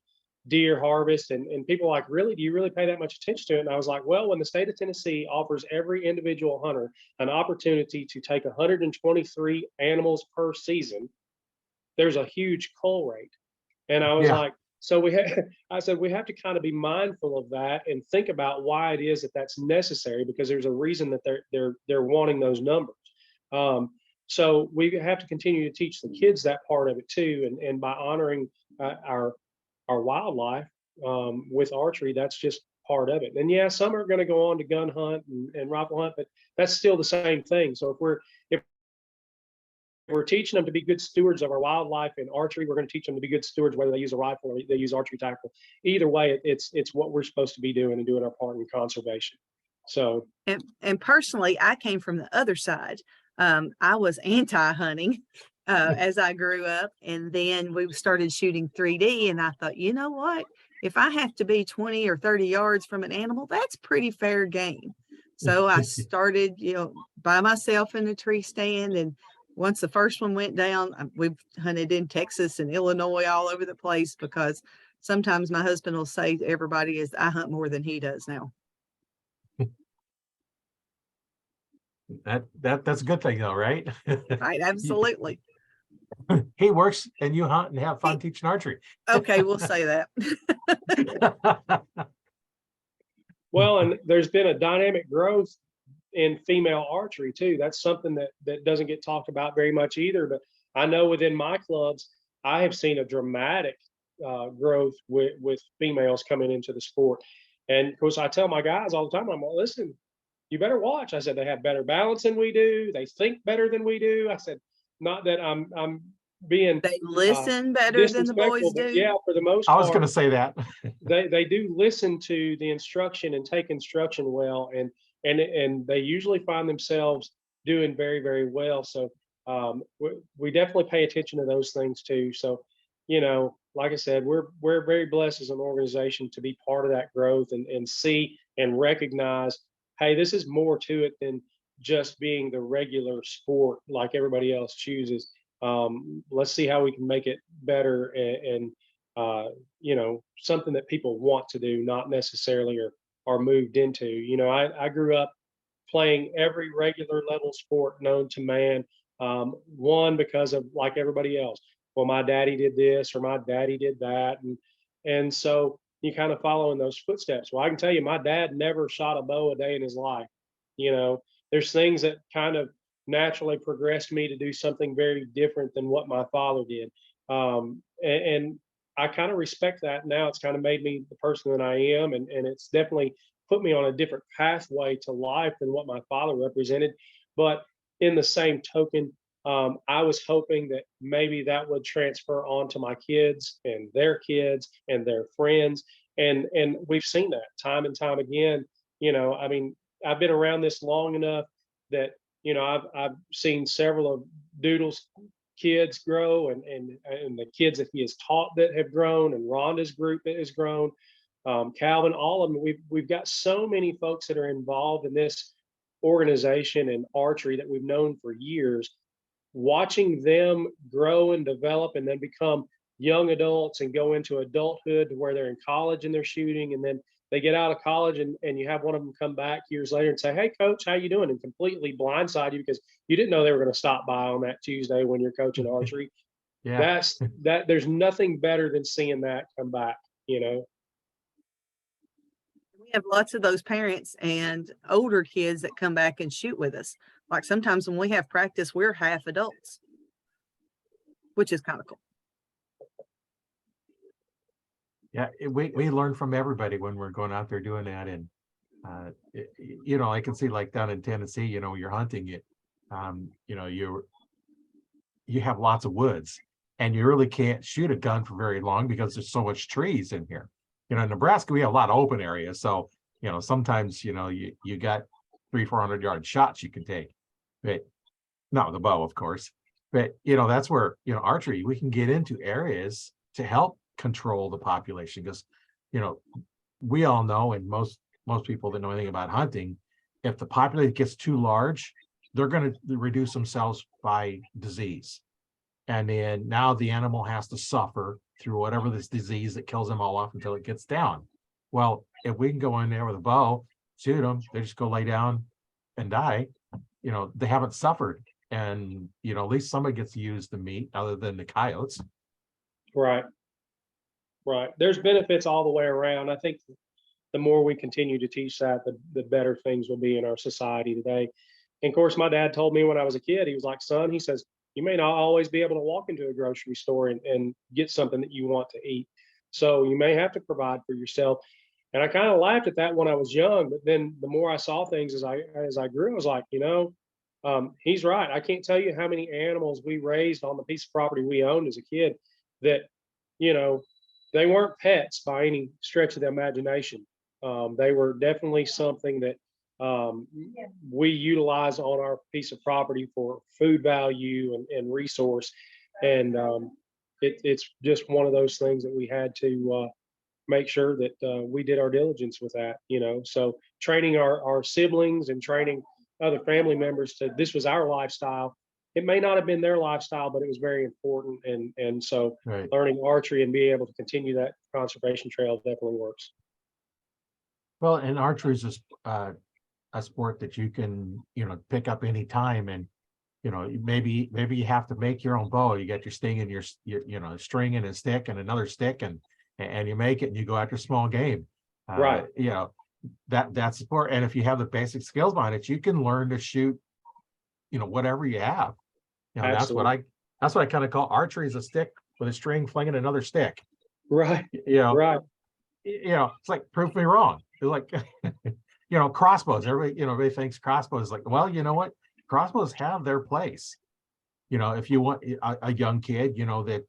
deer harvest, and people are like, really, do you really pay that much attention to it? And I was like, well, when the state of Tennessee offers every individual hunter an opportunity to take 123 animals per season, there's a huge cull rate. And I was yeah, like, so I said, we have to kind of be mindful of that and think about why it is that that's necessary, because there's a reason that they're wanting those numbers. So we have to continue to teach the kids that part of it too. And by honoring our wildlife with archery, that's just part of it. And yeah, some are going to go on to gun hunt and rifle hunt, but that's still the same thing. So if we're teaching them to be good stewards of our wildlife in archery, we're going to teach them to be good stewards, whether they use a rifle or they use archery tackle. Either way, it's what we're supposed to be doing and doing our part in conservation. So, and personally, I came from the other side. I was anti-hunting as I grew up, and then we started shooting 3D, and I thought, you know what? If I have to be 20 or 30 yards from an animal, that's pretty fair game. So I started, you know, by myself in a tree stand, and once the first one went down, we've hunted in Texas and Illinois all over the place, because sometimes my husband will say to everybody is I hunt more than he does now. that's a good thing though, right? Right, absolutely. He works and you hunt and have fun teaching archery. Okay, we'll say that. well, and there's been a dynamic growth in female archery too. That's something that doesn't get talked about very much either. But I know within my clubs, I have seen a dramatic growth with females coming into the sport. And of course, I tell my guys all the time, I'm like, listen, you better watch. I said, they have better balance than we do. They think better than we do. I said, not that I'm being They listen better than the boys disrespectful, but do. yeah, for the most I was going part, to say that. they do listen to the instruction and take instruction well, and they usually find themselves doing very, very well. So we definitely pay attention to those things too. So, you know, like I said, we're very blessed as an organization to be part of that growth and see and recognize, hey, this is more to it than just being the regular sport like everybody else chooses. Let's see how we can make it better and you know, something that people want to do, not necessarily are moved into. You know, I grew up playing every regular level sport known to man. One, because of like everybody else. Well, my daddy did this or my daddy did that. And so you kind of follow in those footsteps. Well, I can tell you, my dad never shot a bow a day in his life. You know, there's things that kind of naturally progressed me to do something very different than what my father did. And I kind of respect that now. It's kind of made me the person that I am. And it's definitely put me on a different pathway to life than what my father represented. But in the same token, I was hoping that maybe that would transfer on to my kids and their friends. And we've seen that time and time again. I mean, I've been around this long enough that, I've seen several of Doodle's kids grow, and the kids that he has taught that have grown, and Rhonda's group that has grown, Calvin, all of them. We've got so many folks that are involved in this organization and archery that we've known for years. Watching them grow and develop and then become young adults and go into adulthood to where they're in college and they're shooting, and then they get out of college, and you have one of them come back years later and say, "Hey coach, how you doing?" and completely blindside you because you didn't know they were going to stop by on that Tuesday when you're coaching archery. Yeah. There's nothing better than seeing that come back. We have lots of those parents and older kids that come back and shoot with us. Like sometimes when we have practice, we're half adults, which is kind of cool. Yeah, we learn from everybody when we're going out there doing that. And I can see like down in Tennessee, you're hunting it. You have lots of woods, and you really can't shoot a gun for very long because there's so much trees in here. In Nebraska, we have a lot of open areas, so sometimes you got 300-400 yard shots you can take, but not with a bow, of course. But that's where archery, we can get into areas to help control the population, because we all know, and most people that know anything about hunting, if the population gets too large, they're going to reduce themselves by disease, and then now the animal has to suffer through whatever this disease that kills them all off until it gets down. Well, if we can go in there with a bow, shoot them, they just go lay down and die, they haven't suffered, and at least somebody gets to use the meat other than the coyotes. Right. There's benefits all the way around. I think the more we continue to teach that, the better things will be in our society today. And of course, my dad told me when I was a kid, he was like, "Son," he says, "you may not always be able to walk into a grocery store and get something that you want to eat. So you may have to provide for yourself." And I kind of laughed at that when I was young, but then the more I saw things as I grew, I was like, he's right. I can't tell you how many animals we raised on the piece of property we owned as a kid that, they weren't pets by any stretch of the imagination. They were definitely something that we utilize on our piece of property for food value and resource. And it's just one of those things that we had to make sure that we did our diligence with that, So training our siblings and training other family members this was our lifestyle. It may not have been their lifestyle, but it was very important. And so Right. learning archery and being able to continue that conservation trail definitely works. Well, and archery is a sport that you can, pick up any time, and, maybe you have to make your own bow. You got your sting and your string and a stick and another stick, and you make it and you go after small game. Right. That's sport. And if you have the basic skills behind it, you can learn to shoot, whatever you have. Absolutely. That's what I kind of call archery, is a stick with a string flinging another stick. Right. Right. It's like, prove me wrong. It's like, crossbows. Everybody thinks crossbows is like, well, you know what? Crossbows have their place. If you want a young kid, that,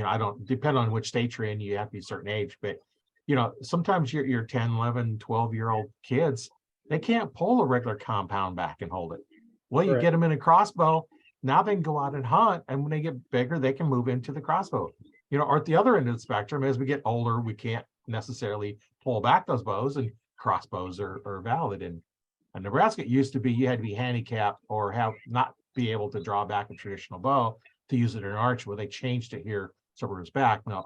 I don't, depend on which state you're in, you have to be a certain age, but, sometimes your 10, 11, 12-year-old kids, they can't pull a regular compound back and hold it. Well, you Correct. get them in a crossbow, now they can go out and hunt, and when they get bigger, they can move into the crossbow. Or at the other end of the spectrum, as we get older, we can't necessarily pull back those bows, and crossbows are valid. And in Nebraska, it used to be you had to be handicapped or not be able to draw back a traditional bow to use it in archery. Well, they changed it here several years back. Now,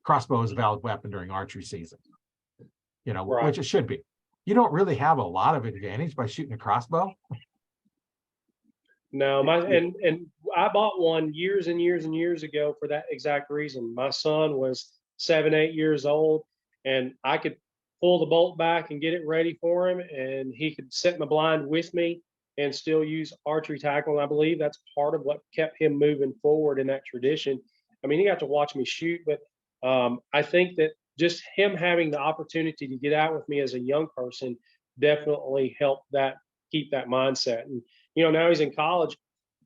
crossbow is a valid weapon during archery season, Right. which it should be. You don't really have a lot of advantage by shooting a crossbow. No, and I bought one years and years and years ago for that exact reason. My son was 7, 8 years old, and I could pull the bolt back and get it ready for him, and he could set in the blind with me and still use archery tackle. And I believe that's part of what kept him moving forward in that tradition. I mean, he got to watch me shoot, but I think that just him having the opportunity to get out with me as a young person definitely helped that keep that mindset. And, now he's in college,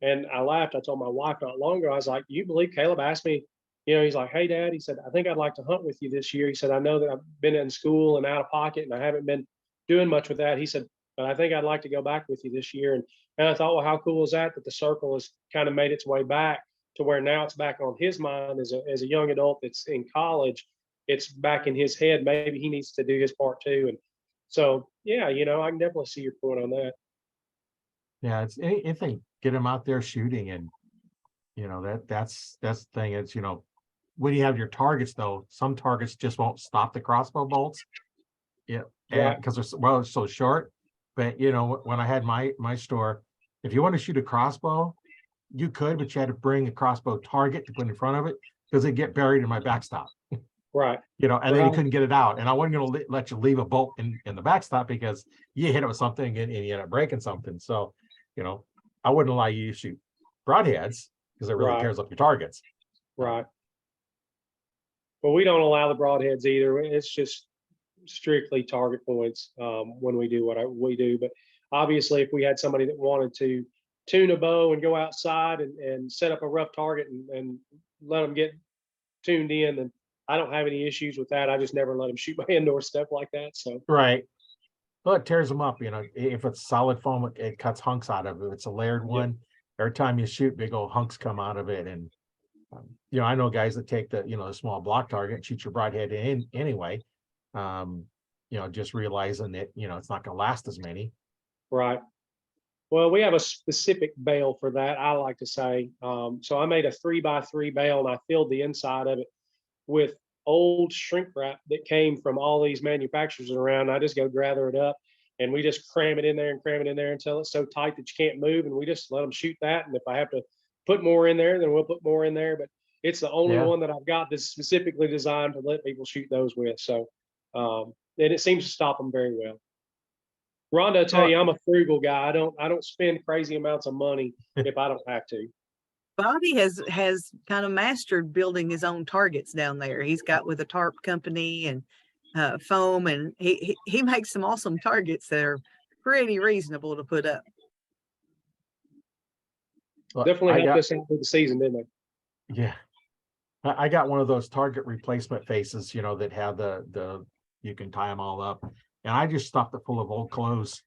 and I laughed. I told my wife not long ago, I was like, you believe Caleb asked me, he's like, hey, Dad, he said, I think I'd like to hunt with you this year. He said, I know that I've been in school and out of pocket and I haven't been doing much with that. He said, but I think I'd like to go back with you this year. And I thought, well, how cool is that the circle has kind of made its way back to where now it's back on his mind as a young adult that's in college. It's back in his head. Maybe he needs to do his part too. And so, yeah, I can definitely see your point on that. Yeah, it's anything, get him out there shooting, and that's the thing. It's when you have your targets, though, some targets just won't stop the crossbow bolts. Yeah, and because it's so short. But when I had my store, if you want to shoot a crossbow, you could, but you had to bring a crossbow target to put in front of it because it'd get buried in my backstop. Right. And then you couldn't get it out. And I wasn't going to let you leave a bolt in the backstop because you hit it with something and you end up breaking something. So, I wouldn't allow you to shoot broadheads because it really tears up your targets. Right. Well, we don't allow the broadheads either. It's just strictly target points when we do what we do. But obviously, if we had somebody that wanted to tune a bow and go outside and set up a rough target and let them get tuned in, then I don't have any issues with that. I just never let them shoot my indoor stuff like that. So right. Well, it tears them up. If it's solid foam, it cuts hunks out of it. If it's a layered one, every time you shoot, big old hunks come out of it. And I know guys that take the small block target and shoot your broadhead in anyway. Just realizing that it's not going to last as many. Right. Well, we have a specific bale for that, I like to say. So I made a 3x3 bale and I filled the inside of it with old shrink wrap that came from all these manufacturers around. I just go gather it up and we just cram it in there until it's so tight that you can't move. And we just let them shoot that. And if I have to put more in there, then we'll put more in there. But it's the only one that I've got that's specifically designed to let people shoot those with. So, and it seems to stop them very well. Rhonda, I tell you, I'm a frugal guy. I don't spend crazy amounts of money if I don't have to. Bobby has kind of mastered building his own targets down there. He's got with a tarp company and foam, and he makes some awesome targets that are pretty reasonable to put up. Well, definitely helped us out through the season, didn't they? Yeah. I got one of those target replacement faces, that have the you can tie them all up. And I just stuffed it full of old clothes.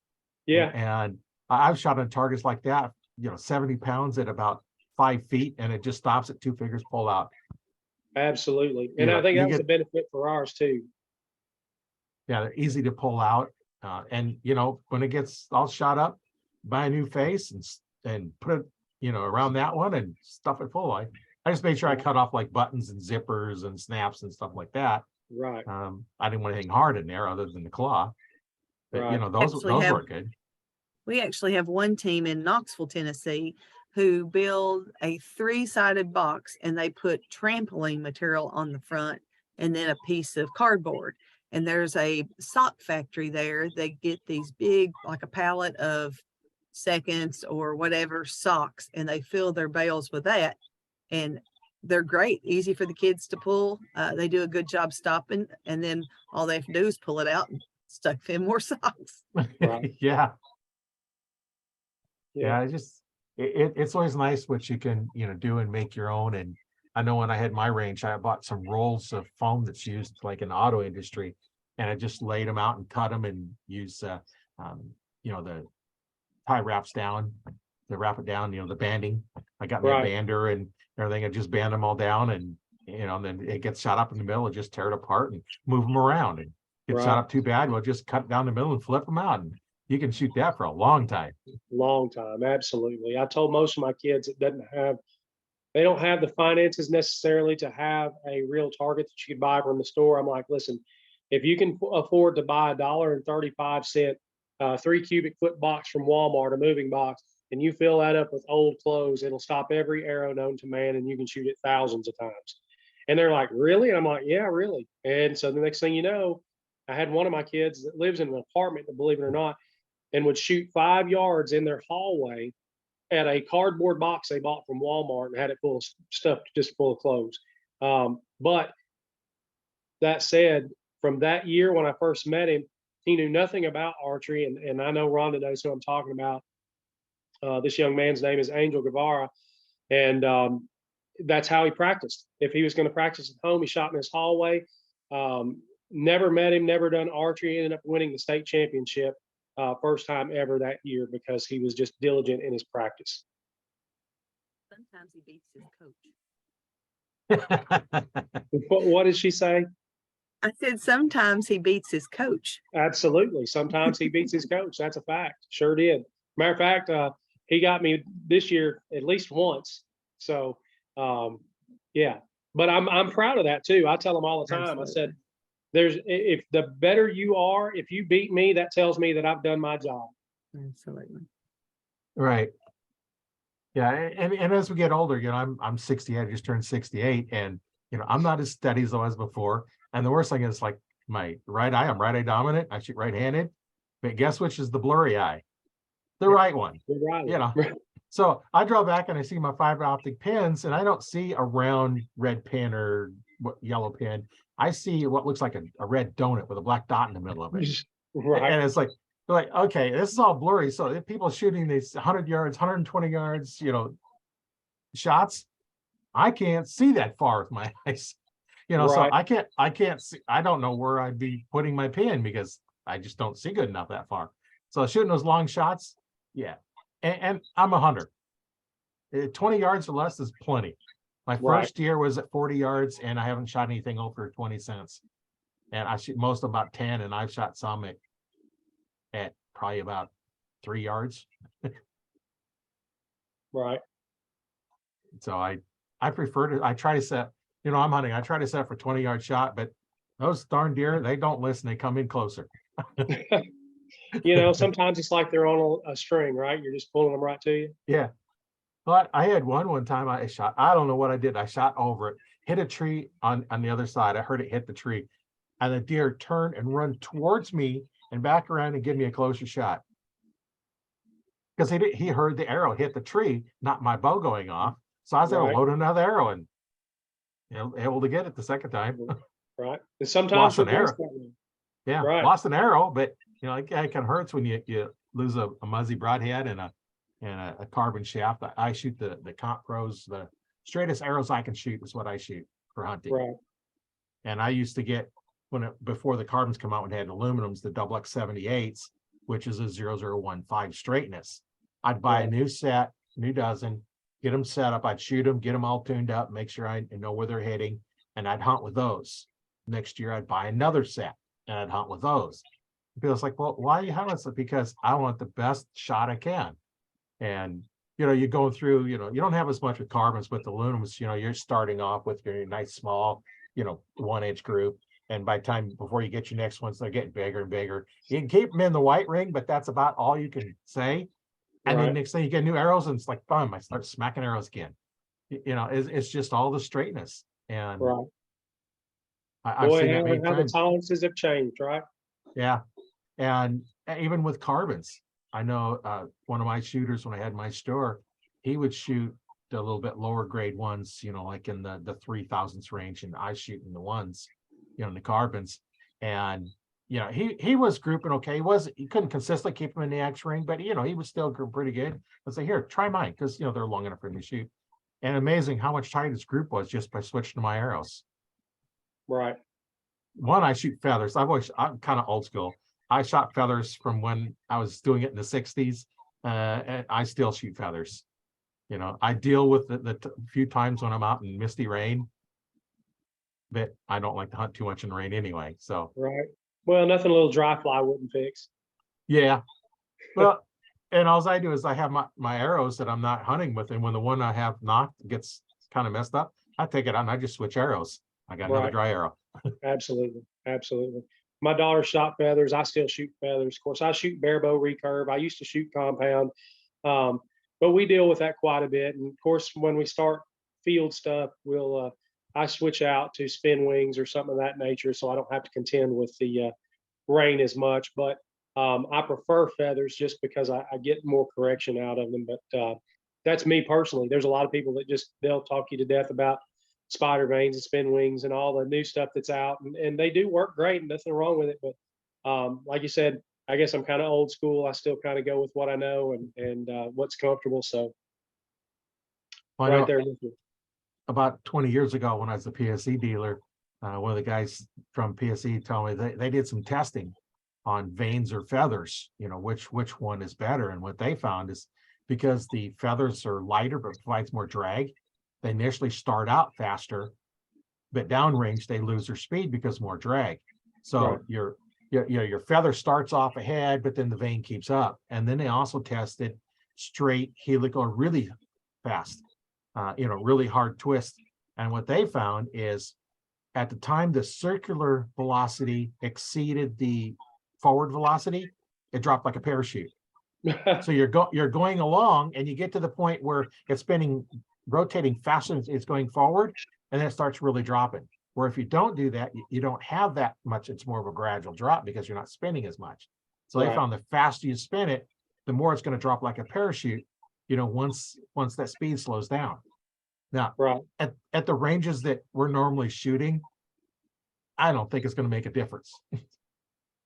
Yeah. And I've shot on targets like that, 70 pounds at about 5 feet, and it just stops at 2 fingers pull out. Absolutely. And I think that was a benefit for ours too. Yeah, they're easy to pull out. And when it gets all shot up, buy a new face and put it, around that one and stuff it full. I just made sure I cut off like buttons and zippers and snaps and stuff like that. Right. I didn't want anything hard in there other than the claw. But those were good. We actually have one team in Knoxville, Tennessee, who build a 3-sided box and they put trampoline material on the front and then a piece of cardboard. And there's a sock factory there. They get these big, like a pallet of seconds or whatever socks, and they fill their bales with that. And they're great, easy for the kids to pull. They do a good job stopping, and then all they have to do is pull it out and stuck in more socks. Right. Yeah. It's always nice what you can do and make your own. And I know when I had my range, I bought some rolls of foam that's used like in the auto industry, and I just laid them out and cut them and use the tie wraps down to wrap it down, the banding. I got my bander and everything. I just band them all down, and then it gets shot up in the middle and just tear it apart and move them around. And get shot up too bad, we'll just cut down the middle and flip them out. And you can shoot that for a long time. Long time, absolutely. I told most of my kids they don't have the finances necessarily to have a real target that you could buy from the store. I'm like, listen, if you can afford to buy $1.35 3 cubic foot box from Walmart, a moving box, and you fill that up with old clothes, it'll stop every arrow known to man, and you can shoot it thousands of times. And they're like, really? And I'm like, yeah, really. And so the next thing you know, I had one of my kids that lives in an apartment, believe it or not, and would shoot 5 yards in their hallway at a cardboard box they bought from Walmart and had it full of stuff, just full of clothes. But that said, from that year when I first met him, he knew nothing about archery. And I know Rhonda knows who I'm talking about. This young man's name is Angel Guevara. And that's how he practiced. If he was going to practice at home, he shot in his hallway. Never met him, never done archery. Ended up winning the state championship first time ever that year because he was just diligent in his practice. Sometimes he beats his coach. What did she say? I said sometimes he beats his coach. Absolutely. Sometimes he beats his coach. That's a fact. Sure did. Matter of fact, he got me this year at least once. So, yeah. But I'm proud of that too. I tell him all the time. Absolutely. I said, if the better you are, if you beat me, that tells me that I've done my job. Absolutely. Right. Yeah, and as we get older, I'm 60. I just turned 68, and I'm not as steady as I was before. And the worst thing is, like, my right eye, I'm right eye dominant. I shoot right-handed, but guess which is the blurry eye? The right one. Right. So I draw back and I see my fiber optic pins, and I don't see a round red pin or yellow pin. I see what looks like a red donut with a black dot in the middle of it. Right. And it's like, okay, this is all blurry. So if people shooting these 100 yards, 120 yards, shots, I can't see that far with my eyes. So Right. I can't see. I don't know where I'd be putting my pin because I just don't see good enough that far. So shooting those long shots, yeah. And I'm a hunter. 20 yards or less is plenty. My Right. first year was at 40 yards, and I haven't shot anything over 20 cents. And I shoot most about 10, and I've shot some at probably about 3 yards. Right. So I prefer to, I try to set, I'm hunting. I try to set for 20-yard shot, but those darn deer, they don't listen. They come in closer. Sometimes it's like they're on a string, right? You're just pulling them right to you. Yeah. But I had one time I shot, I don't know what I did. I shot over it, hit a tree on the other side. I heard it hit the tree, and the deer turned and run towards me and back around and give me a closer shot. Because he heard the arrow hit the tree, not my bow going off. So I was able to load another arrow and able to get it the second time. Right. And sometimes Lost an arrow. Yeah, right. Lost an arrow, but it kind of hurts when you lose a muzzy broadhead and a carbon shaft. I shoot the Comp Pros, the straightest arrows I can shoot is what I shoot for hunting. Right. And I used to get before the carbons come out when they had aluminums, the XX78s, which is a 0015 straightness. I'd buy a new set, new dozen, get them set up. I'd shoot them, get them all tuned up, make sure I know where they're hitting, and I'd hunt with those. Next year, I'd buy another set and I'd hunt with those. People's like, well, why are you hunting? Because I want the best shot I can. And you go through, you don't have as much with carbons, with aluminums, you're starting off with your nice small, 1-inch group. And by the time before you get your next ones, they're getting bigger and bigger. You can keep them in the white ring, but that's about all you can say. And then next thing you get new arrows, and it's like, boom, I start smacking arrows again. It's just all the straightness. And I've seen that many how the times. tolerances have changed, right? Yeah. And even with carbons, I know one of my shooters, when I had my store, he would shoot the little bit lower grade ones, like in the 3,000ths range, and I shoot in the ones, in the carbons. And he was grouping okay. He couldn't consistently keep him in the X ring, but he was still pretty good. I say, here, try mine, because they're long enough for him to shoot. And amazing how much tighter his group was just by switching to my arrows. Right. One, I shoot feathers. I'm kind of old school. I shot feathers from when I was doing it in the 60s, and I still shoot feathers. I deal with the few times when I'm out in misty rain, but I don't like to hunt too much in rain anyway. So right. Well, nothing a little dry fly wouldn't fix. Yeah. Well, and all I do is I have my arrows that I'm not hunting with, and when the one I have knocked gets kind of messed up, I take it out and I just switch arrows. I got another dry arrow. Absolutely. My daughter shot feathers. I still shoot feathers. Of course, I shoot bare bow recurve. I used to shoot compound, but we deal with that quite a bit. And of course, when we start field stuff, I switch out to spin wings or something of that nature, so I don't have to contend with the rain as much. But I prefer feathers just because I get more correction out of them. But that's me personally. There's a lot of people that they'll talk you to death about spider vanes and spin wings and all the new stuff that's out, and they do work great and nothing wrong with it. But like you said, I guess I'm kind of old school. I still kind of go with what I know and what's comfortable. So Well, I right know there with you. about 20 years ago when I was a PSE dealer, one of the guys from PSE told me they did some testing on vanes or feathers, which one is better. And what they found is because the feathers are lighter but provides more drag, they initially start out faster, but downrange they lose their speed because more drag. So Right. your feather starts off ahead, but then the vane keeps up. And then they also tested straight, helical, really fast, really hard twist. And what they found is at the time the circular velocity exceeded the forward velocity, it dropped like a parachute. So you're going along and you get to the point where it's rotating faster than it's going forward, and then it starts really dropping. Where if you don't do that, you don't have that much. It's more of a gradual drop because you're not spinning as much. So they Right. found the faster you spin it, the more it's going to drop like a parachute, once that speed slows down. Now, Right. at the ranges that we're normally shooting, I don't think it's going to make a difference,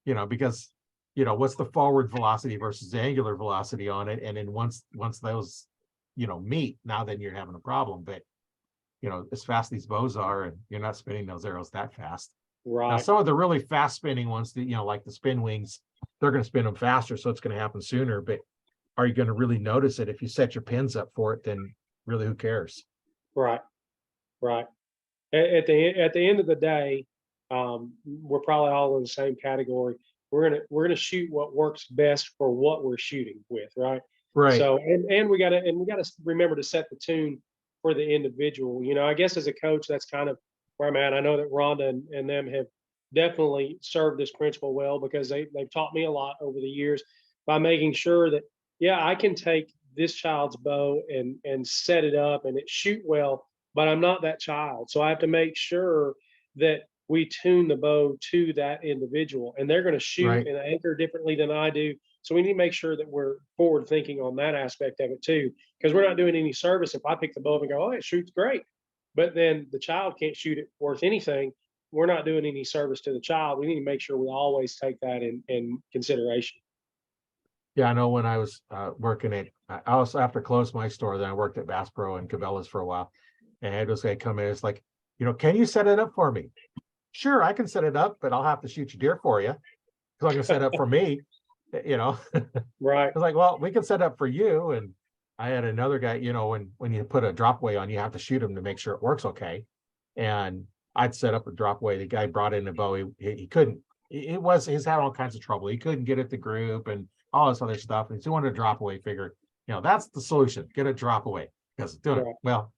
because, what's the forward velocity versus the angular velocity on it? And then once those, meet, now then you're having a problem. But, as fast these bows are, and you're not spinning those arrows that fast. Now, Right. some of the really fast spinning ones, like the spin wings, they're going to spin them faster, so it's going to happen sooner. But are you going to really notice it if you set your pins up for it? Then really, who cares? Right. Right. At the end of the day, we're probably all in the same category. We're gonna shoot what works best for what we're shooting with, right? Right. So and we gotta remember to set the tune for the individual. I guess as a coach, that's kind of where I'm at. I know that Rhonda and them have definitely served this principle well because they've taught me a lot over the years by making sure that, yeah, I can take this child's bow and set it up and it shoot well, but I'm not that child. So I have to make sure that we tune the bow to that individual, and they're going to shoot Right. and anchor differently than I do. So we need to make sure that we're forward thinking on that aspect of it too, because we're not doing any service if I pick the bow up and go, oh, it shoots great, but then the child can't shoot it worth anything. We're not doing any service to the child. We need to make sure we always take that in consideration. Yeah, I know when I was working I was after closed my store, then I worked at Bass Pro and Cabela's for a while. And I had this guy come in, it's like, can you set it up for me? Sure, I can set it up, but I'll have to shoot your deer for you. Because I can set it up for me, Right. It's like, well, we can set up for you. And I had another guy, when you put a drop way on, you have to shoot him to make sure it works okay. And I'd set up a drop way. The guy brought in a bow. He couldn't, he's had all kinds of trouble. He couldn't get it to group and all this other stuff. And he wanted a drop away. Figured, that's the solution. Get a drop away. Because doing Right. it. Well,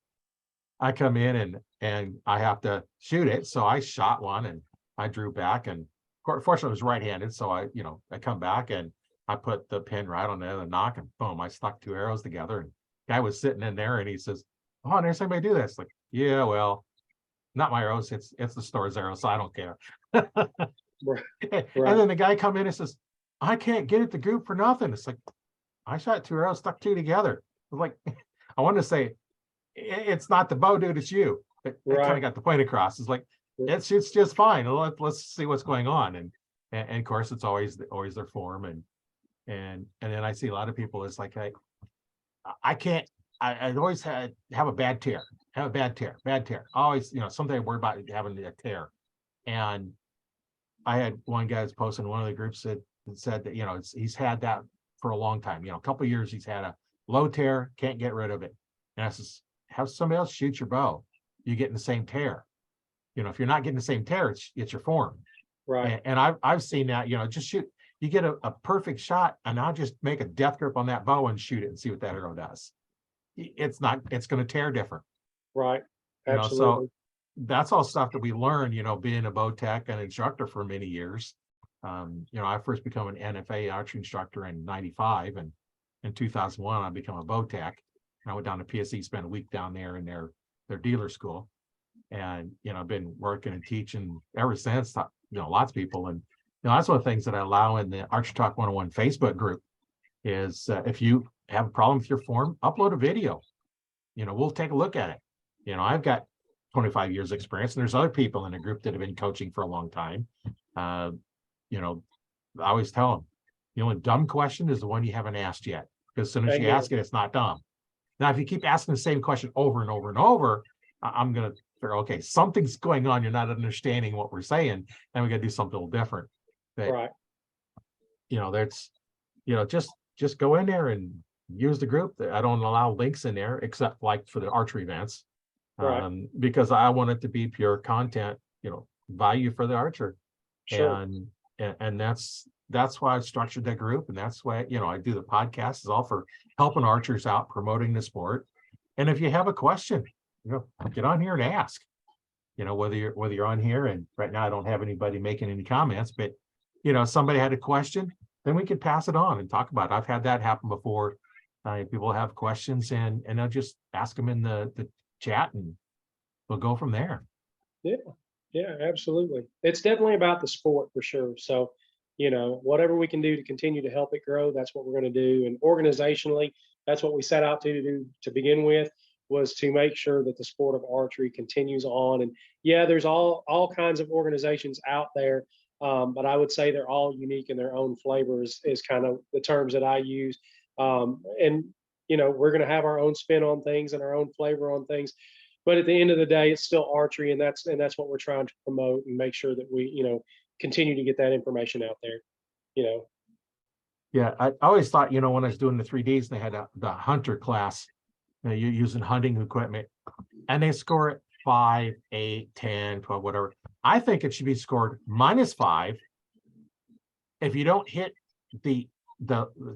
I come in and I have to shoot it. So I shot one and I drew back, and fortunately it was right-handed. So I come back and I put the pin right on the other knock, and boom, I stuck two arrows together. And guy was sitting in there and he says, oh, I never seen anybody do this. Like, yeah, well, not my arrows. It's the store's arrows. So I don't care. Right. And then the guy come in and says, I can't get it to group for nothing. It's like, I shot two arrows, stuck two together. I was like, I wanted to say, it's not the bow, dude, it's you. It kind Right. of got the point across. It's like, Yeah. it shoots just fine. Let's see what's going on. And of course, it's always their form. And then I see a lot of people, it's like, I can't, I always have a bad tear, bad tear. Always, something I worry about having a tear. And I had one guy that's posting in one of the groups that said that, he's had that for a long time. A couple of years, he's had a low tear, can't get rid of it. And I says, have somebody else shoot your bow. You get in the same tear. If you're not getting the same tear, it's your form. Right. And I've seen that, just shoot, you get a perfect shot, and I'll just make a death grip on that bow and shoot it and see what that arrow does. It's going to tear different. Right. So Absolutely. that's all stuff that we learn, being a bow tech and instructor for many years. I first became an NFA archery instructor in '95, and in 2001, I became a bow tech. I went down to PSE, spent a week down there in their dealer school, and I've been working and teaching ever since. Lots of people, and that's one of the things that I allow in the Archery Talk 101 Facebook group is if you have a problem with your form, upload a video. We'll take a look at it. I've got 25 years experience. And there's other people in the group that have been coaching for a long time. You know, I always tell them, the only dumb question is the one you haven't asked yet. Because as soon as you ask it, it's not dumb. Now, if you keep asking the same question over and over and over, I'm going to figure, okay, something's going on. You're not understanding what we're saying, and we got to do something a little different. But, Right. That's, just go in there and use the group. I don't allow links in there except like for the archery events, Right. because I want it to be pure content, value for the archer. Sure. And that's why I structured that group, and that's why I do the podcast, is all for helping archers out, promoting the sport. And if you have a question, get on here and ask. Whether you're on here, and right now I don't have anybody making any comments, but somebody had a question, then we could pass it on and talk about it. I've had that happen before. People have questions, and I'll just ask them in the chat, and we'll go from there. Yeah, absolutely. It's definitely about the sport for sure. So, whatever we can do to continue to help it grow, that's what we're going to do. And organizationally, that's what we set out to do to begin with, was to make sure that the sport of archery continues on. And yeah, there's all kinds of organizations out there, but I would say they're all unique in their own flavors, is kind of the terms that I use. And we're going to have our own spin on things and our own flavor on things. But at the end of the day, it's still archery, and that's what we're trying to promote and make sure that we, continue to get that information out there. Yeah, I always thought, when I was doing the 3Ds, and they had the hunter class, you're using hunting equipment, and they score it 5, 8, 10, 12, whatever. I think it should be scored -5 if you don't hit the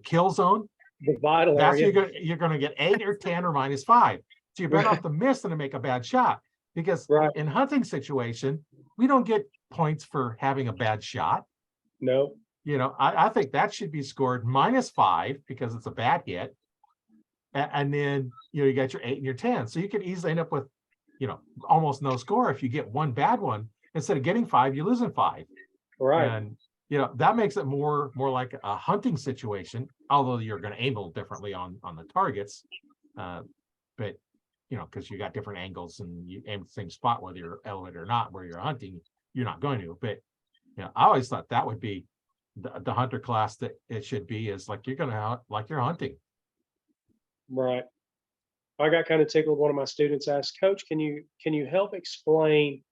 kill zone. The vital That's area. you're gonna get 8 or 10 or -5. So you're better off to miss than to make a bad shot. Because Right. in hunting situation, we don't get points for having a bad shot. No. I think that should be scored -5 because it's a bad hit. And then you got your 8 and your 10. So you could easily end up with, almost no score if you get one bad one. Instead of getting 5, you're losing 5. Right. And that makes it more like a hunting situation, although you're going to aim a little differently on the targets. But because you got different angles and you aim the same spot, whether you're elevated or not, where you're hunting, you're not going to. But I always thought that would be the hunter class, that it should be, is like you're hunting. Right. I got kind of tickled. One of my students asked, "Coach, can you help explain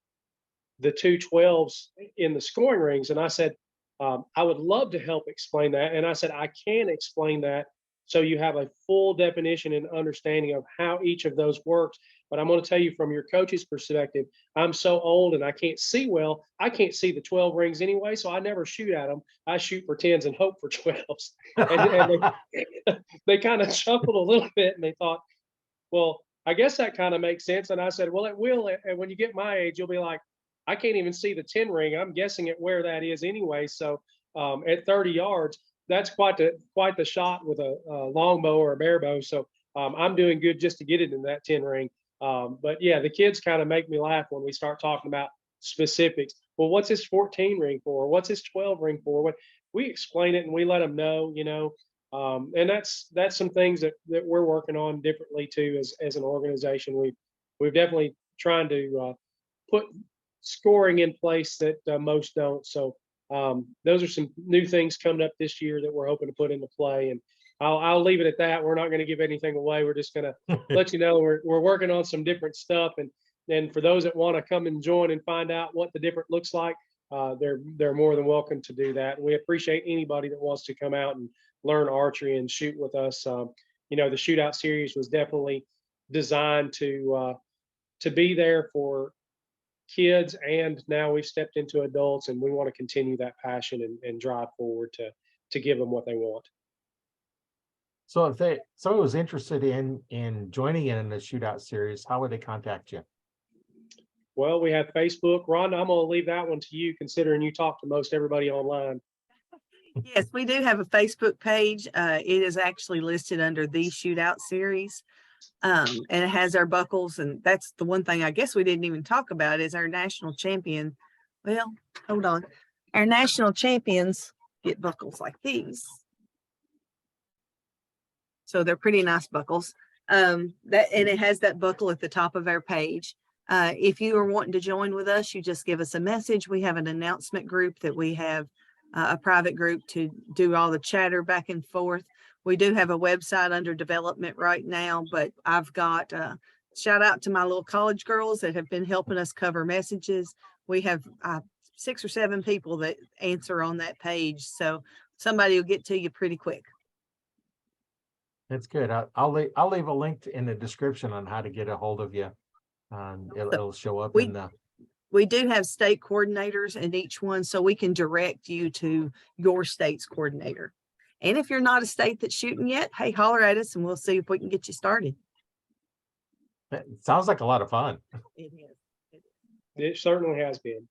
the 212s in the scoring rings?" And I said, I would love to help explain that. And I said, I can explain that so you have a full definition and understanding of how each of those works. But I'm going to tell you from your coach's perspective, I'm so old and I can't see well. I can't see the 12 rings anyway, so I never shoot at them. I shoot for 10s and hope for 12s. And they kind of chuckled a little bit, and they thought, well, I guess that kind of makes sense. And I said, well, it will. And when you get my age, you'll be like, I can't even see the 10 ring. I'm guessing at where that is anyway. So at 30 yards, that's quite the shot with a longbow or a bare bow. So I'm doing good just to get it in that 10 ring. But yeah, the kids kind of make me laugh when we start talking about specifics. Well, what's this 14 ring for? What's this 12 ring for? We explain it and we let them know, and that's some things that we're working on differently too as an organization. We've definitely trying to put scoring in place that most don't. So those are some new things coming up this year that we're hoping to put into play. And I'll leave it at that. We're not going to give anything away. We're just going to let you know we're working on some different stuff. And for those that want to come and join and find out what the different looks like, they're more than welcome to do that. And we appreciate anybody that wants to come out and learn archery and shoot with us. The Shootout Series was definitely designed to be there for kids, and now we've stepped into adults, and we want to continue that passion and drive forward to give them what they want. So if someone was interested in joining in the Shootout Series, how would they contact you? Well, we have Facebook. Rhonda, I'm going to leave that one to you, considering you talk to most everybody online. Yes, we do have a Facebook page. It is actually listed under the Shootout Series. And it has our buckles, and that's the one thing I guess we didn't even talk about is our national champion. Well, hold on. Our national champions get buckles like these. So they're pretty nice buckles. And it has that buckle at the top of our page. If you are wanting to join with us, you just give us a message. We have an announcement group that we have a private group to do all the chatter back and forth. We do have a website under development right now, but I've got shout out to my little college girls that have been helping us cover messages. We have 6 or 7 people that answer on that page. So somebody will get to you pretty quick. That's good. I'll leave a link in the description on how to get a hold of you. It'll show up in the. We do have state coordinators in each one, so we can direct you to your state's coordinator. And if you're not a state that's shooting yet, hey, holler at us and we'll see if we can get you started. It sounds like a lot of fun. It is. It certainly has been.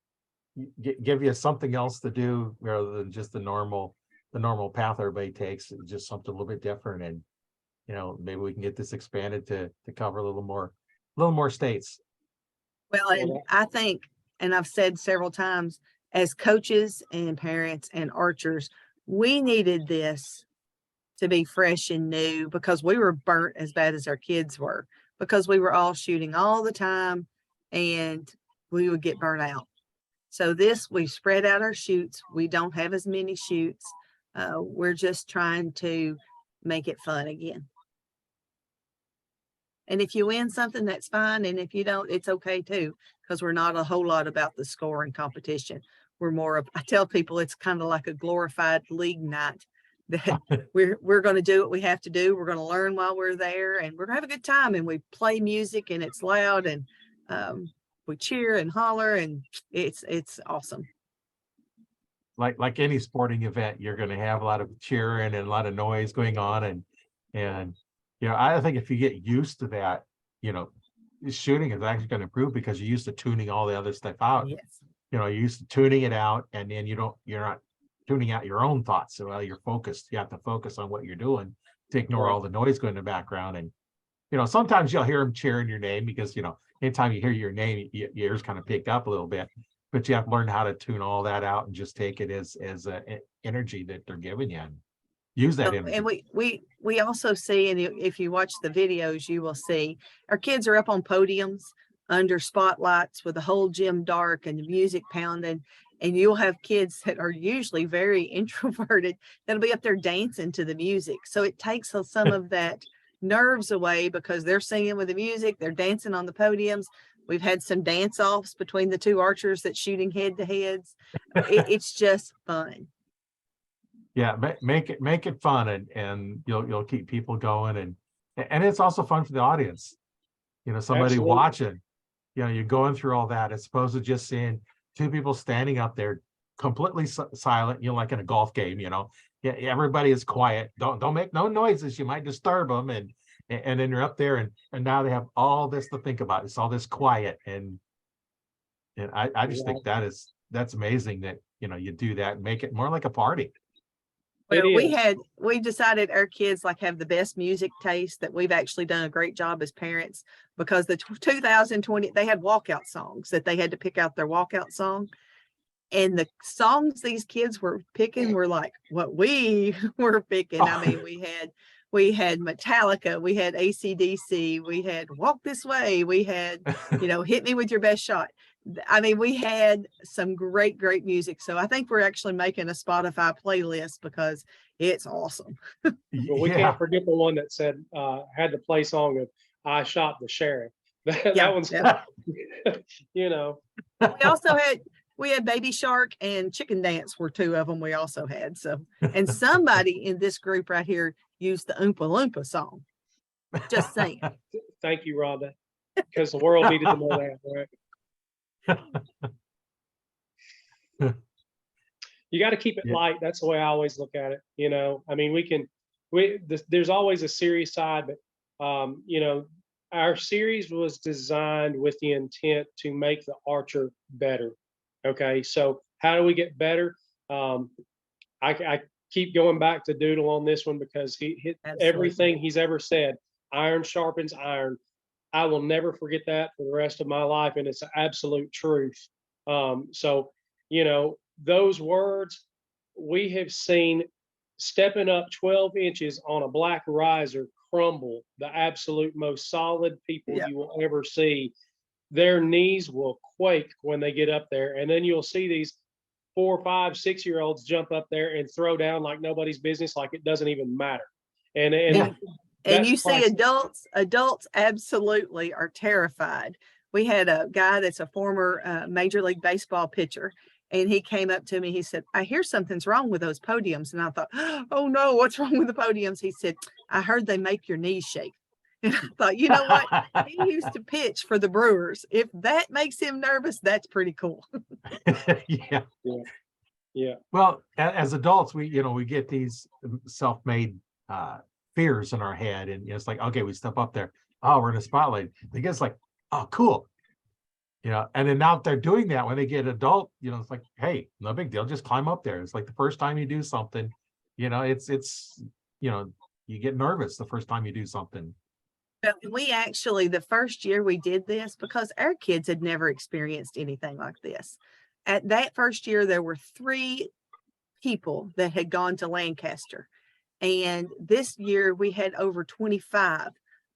Give you something else to do rather than just the normal path everybody takes. Just something a little bit different, and maybe we can get this expanded to cover a little more states. Well, and I think, and I've said several times, as coaches and parents and archers, we needed this to be fresh and new because we were burnt as bad as our kids were, because we were all shooting all the time and we would get burnt out. So we spread out our shoots. We don't have as many shoots. We're just trying to make it fun again. And if you win something, that's fine. And if you don't, it's okay too, because we're not a whole lot about the score and competition. We're more of, I tell people it's kind of like a glorified league night, that we're going to do what we have to do. We're going to learn while we're there, and we're going to have a good time. And we play music and it's loud, and we cheer and holler, and it's awesome. Like any sporting event, you're going to have a lot of cheering and a lot of noise going on, and I think if you get used to that, shooting is actually going to improve because you're used to tuning all the other stuff out. Yes. You're used to tuning it out, and then you're not tuning out your own thoughts. So you're focused. You have to focus on what you're doing to ignore all the noise going in the background. And sometimes you'll hear them cheering your name because anytime you hear your name, your ears kind of pick up a little bit. But you have to learn how to tune all that out and just take it as energy that they're giving you. And use that energy. And we also see, and if you watch the videos, you will see our kids are up on podiums under spotlights with the whole gym dark and the music pounding, and you'll have kids that are usually very introverted that'll be up there dancing to the music. So it takes some of that nerves away because they're singing with the music, they're dancing on the podiums. We've had some dance offs between the two archers that's shooting head to heads. It's just fun. Yeah, make it fun, and you'll keep people going, and it's also fun for the audience. Somebody Absolutely. watching, you're going through all that as opposed to just seeing 2 people standing up there completely silent, like in a golf game. Yeah, everybody is quiet. Don't make no noises. You might disturb them, and then you're up there, and now they have all this to think about. It's all this quiet, and I just think that's amazing that you do that and make it more like a party. Well, we decided our kids have the best music taste, that we've actually done a great job as parents, because the 2020, they had walkout songs that they had to pick out their walkout song. And the songs these kids were picking were like what we were picking. I mean, we had Metallica, we had AC/DC, we had Walk This Way, we had, Hit Me With Your Best Shot. I mean, we had some great music. So I think we're actually making a Spotify playlist because it's awesome. But we can't forget the one that said, had the play song of I Shot the Sheriff. That one's, We had Baby Shark and Chicken Dance were 2 of them we also had. So, and somebody in this group right here used the Oompa Loompa song. Just saying. Thank you, Rhonda, because the world needed to know that, right? You got to keep it light. That's the way I always look at it. I mean, there's always a serious side, but our series was designed with the intent to make the archer better. Okay, so how do we get better? I keep going back to Doodle on this one because he hit everything he's ever said. Iron sharpens iron. I will never forget that for the rest of my life, and it's absolute truth. So, those words we have seen stepping up 12 inches on a black riser crumble the absolute most solid people you will ever see. their knees will quake when they get up there. And then you'll see these 4, 5, 6-year-olds jump up there and throw down like nobody's business, like it doesn't even matter. And And that's you see priceless. adults absolutely are terrified. We had a guy that's a former Major League Baseball pitcher, and he came up to me. He said, I hear something's wrong with those podiums. And I thought, oh no, what's wrong with the podiums? He said, I heard they make your knees shake. And I thought, you know what? He used to pitch for the Brewers. If that makes him nervous, that's pretty cool. Yeah. Yeah. Yeah. Well, as adults, we get these self-made fears in our head, and it's like, okay, we step up there. Oh, we're in a spotlight. The kids like, oh, cool. And then now they're doing that when they get adult, it's like, hey, no big deal. Just climb up there. It's like the first time you do something, it's you get nervous the first time you do something. But we actually, the first year we did this, because our kids had never experienced anything like this. At that first year, there were 3 people that had gone to Lancaster. And this year we had over 25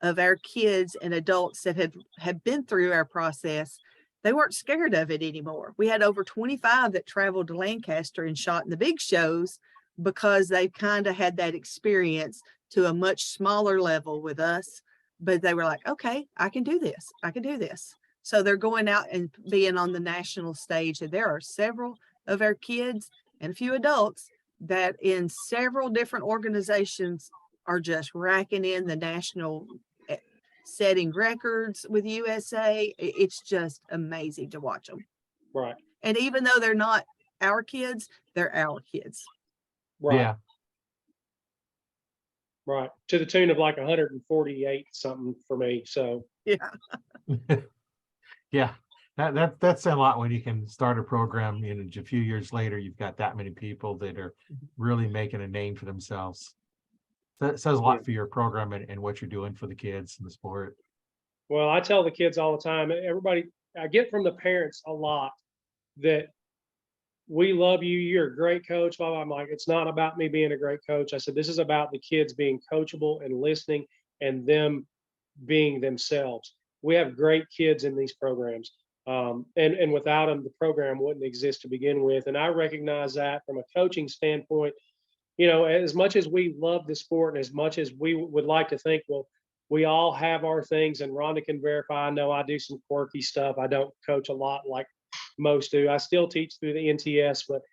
of our kids and adults that had been through our process. They weren't scared of it anymore. We had over 25 that traveled to Lancaster and shot in the big shows because they kind of had that experience to a much smaller level with us. But they were like, okay, I can do this. I can do this. So they're going out and being on the national stage. And there are several of our kids and a few adults that in several different organizations are just racking in the national, setting records with USA. It's just amazing to watch them. Right. And even though they're not our kids, they're our kids. Right. Yeah. Right. To the tune of like 148 something for me. So Yeah. Yeah. That's a lot when you can start a program and a few years later you've got that many people that are really making a name for themselves. That says a lot for your program and what you're doing for the kids in the sport. Well, I tell the kids all the time, everybody, I get from the parents a lot that we love you. You're a great coach. Blah, blah. I'm like, it's not about me being a great coach. I said, this is about the kids being coachable and listening and them being themselves. We have great kids in these programs. And without them, the program wouldn't exist to begin with. And I recognize that from a coaching standpoint, as much as we love the sport and as much as we would like to think, well, we all have our things, and Rhonda can verify. I know I do some quirky stuff. I don't coach a lot like most do. I still teach through the NTS, but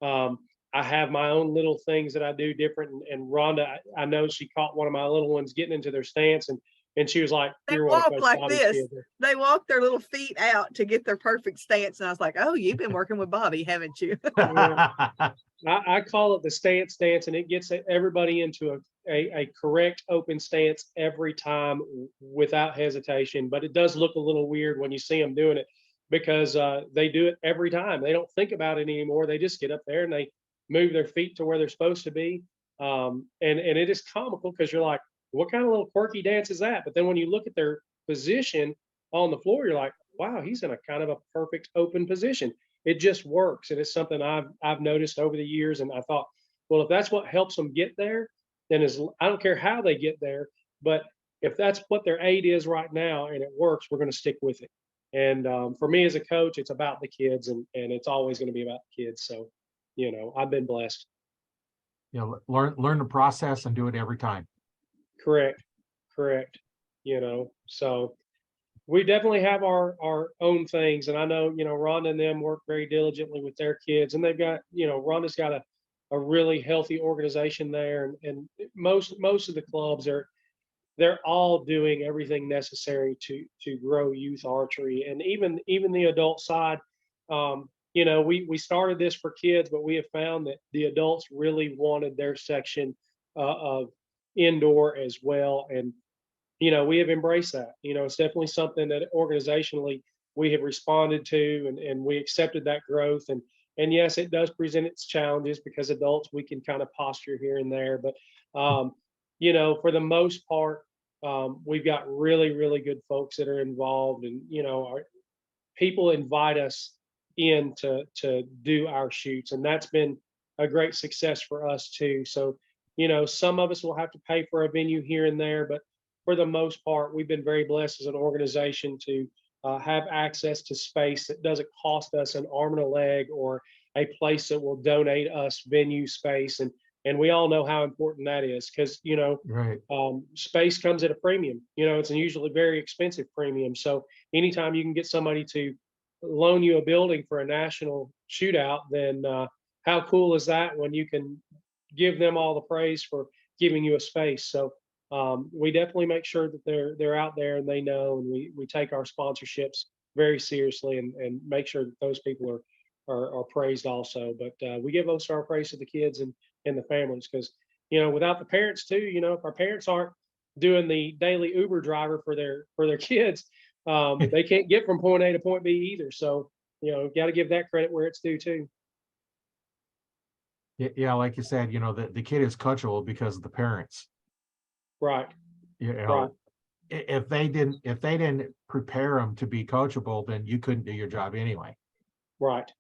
I have my own little things that I do different. And Rhonda, I know she caught one of my little ones getting into their stance, and she was like, They "You're walk Coach like Bobby's this. kid." They walk their little feet out to get their perfect stance. And I was like, oh, you've been working with Bobby, haven't you? I call it the stance, and it gets everybody into a correct open stance every time without hesitation. But it does look a little weird when you see them doing it because they do it every time. They don't think about it anymore. They just get up there and they move their feet to where they're supposed to be. And it is comical because you're like, what kind of little quirky dance is that? But then when you look at their position on the floor, you're like, wow, he's in a kind of a perfect open position. It just works. And it's something I've noticed over the years. And I thought, well, if that's what helps them get there, then I don't care how they get there, but if that's what their aid is right now and it works, we're going to stick with it. And for me as a coach, it's about the kids and it's always going to be about the kids. So, I've been blessed. Learn the process and do it every time. Correct. So we definitely have our own things. And I know, Rhonda and them work very diligently with their kids, and they've got, Rhonda's got a really healthy organization there. And most of the clubs they're all doing everything necessary to grow youth archery. And even the adult side, we started this for kids, but we have found that the adults really wanted their section of indoor as well. And we have embraced that. It's definitely something that organizationally we have responded to, and we accepted that growth. And yes, it does present its challenges because adults, we can kind of posture here and there. But, for the most part, we've got really, really good folks that are involved. And, our people invite us in to do our shoots. And that's been a great success for us too. So, some of us will have to pay for a venue here and there, but for the most part, we've been very blessed as an organization to have access to space that doesn't cost us an arm and a leg, or a place that will donate us venue space. And we all know how important that is, because, Right. space comes at a premium. It's a usually very expensive premium. So anytime you can get somebody to loan you a building for a national shootout, then how cool is that when you can give them all the praise for giving you a space? So we definitely make sure that they're out there and they know, and we take our sponsorships very seriously, and make sure that those people are praised also. But we give most of our praise to the kids and the families, because without the parents too, if our parents aren't doing the daily Uber driver for their kids, they can't get from point A to point B either. So got to give that credit where it's due too. Yeah, like you said, the kid is coachable because of the parents. Right. Right. If they didn't prepare them to be coachable, then you couldn't do your job anyway. Right.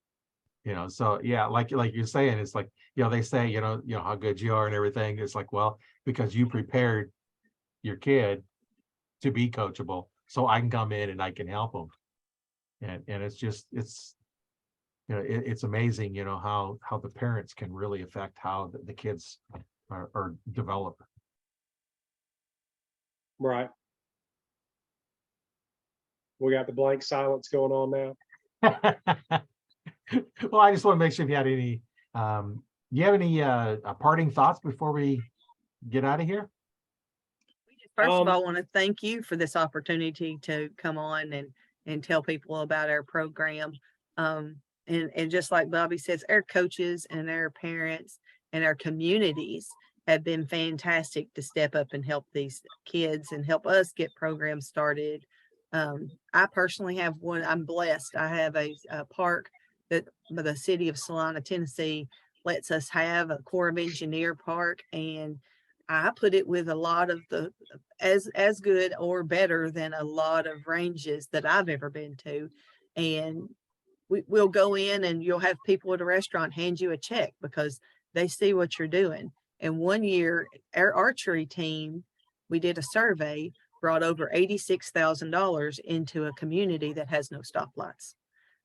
So yeah, like you're saying, it's like, they say, how good you are and everything. It's like, well, because you prepared your kid to be coachable, so I can come in and I can help them. And it's amazing, how the parents can really affect how the kids are developed. Right. We got the blank silence going on now. Well, I just want to make sure if you had any, you have any parting thoughts before we get out of here? First of all, I want to thank you for this opportunity to come on and tell people about our program. And just like Bobby says, our coaches and our parents and our communities have been fantastic to step up and help these kids and help us get programs started. I personally have one. I'm blessed. I have a park that the city of Salina, Tennessee, lets us have, a Corps of Engineer park, and I put it with a lot of the as good or better than a lot of ranges that I've ever been to. And we'll go in and you'll have people at a restaurant hand you a check because they see what you're doing. And one year, our archery team, we did a survey, brought over $86,000 into a community that has no stoplights.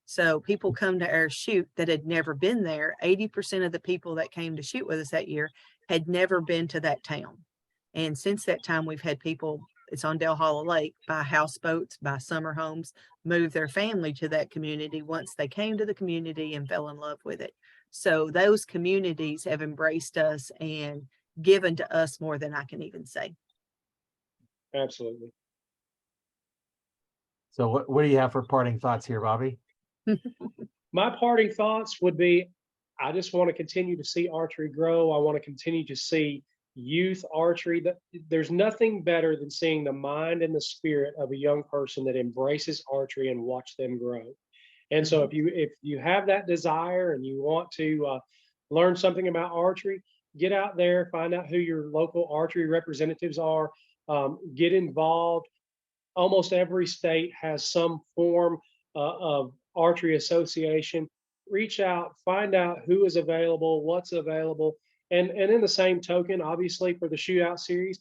So people come to our shoot that had never been there. 80% of the people that came to shoot with us that year had never been to that town. And since that time, we've had people, it's on Del Hollow Lake, buy houseboats, buy summer homes, move their family to that community once they came to the community and fell in love with it. So those communities have embraced us and given to us more than I can even say. Absolutely. So what do you have for parting thoughts here, Bobby? My parting thoughts would be, I just want to continue to see archery grow. I want to continue to see youth archery. There's nothing better than seeing the mind and the spirit of a young person that embraces archery and watch them grow. And so if you have that desire and you want to learn something about archery, get out there, find out who your local archery representatives are, get involved. Almost every state has some form of archery association. Reach out, find out who is available, what's available. And in the same token, obviously for the Shootout Series,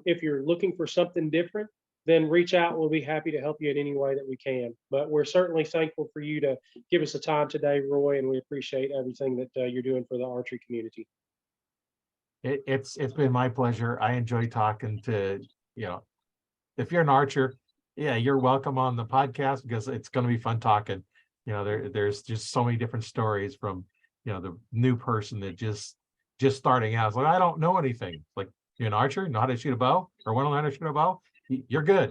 if you're looking for something different, then reach out. We'll be happy to help you in any way that we can. But we're certainly thankful for you to give us the time today, Roy, and we appreciate everything that you're doing for the archery community. It's been my pleasure. I enjoy talking to, if you're an archer, yeah, you're welcome on the podcast because it's going to be fun talking. There's just so many different stories from, the new person that just starting out. It's like, I don't know anything. Like, you're an archer, know how to shoot a bow, or want to learn how to shoot a bow, you're good.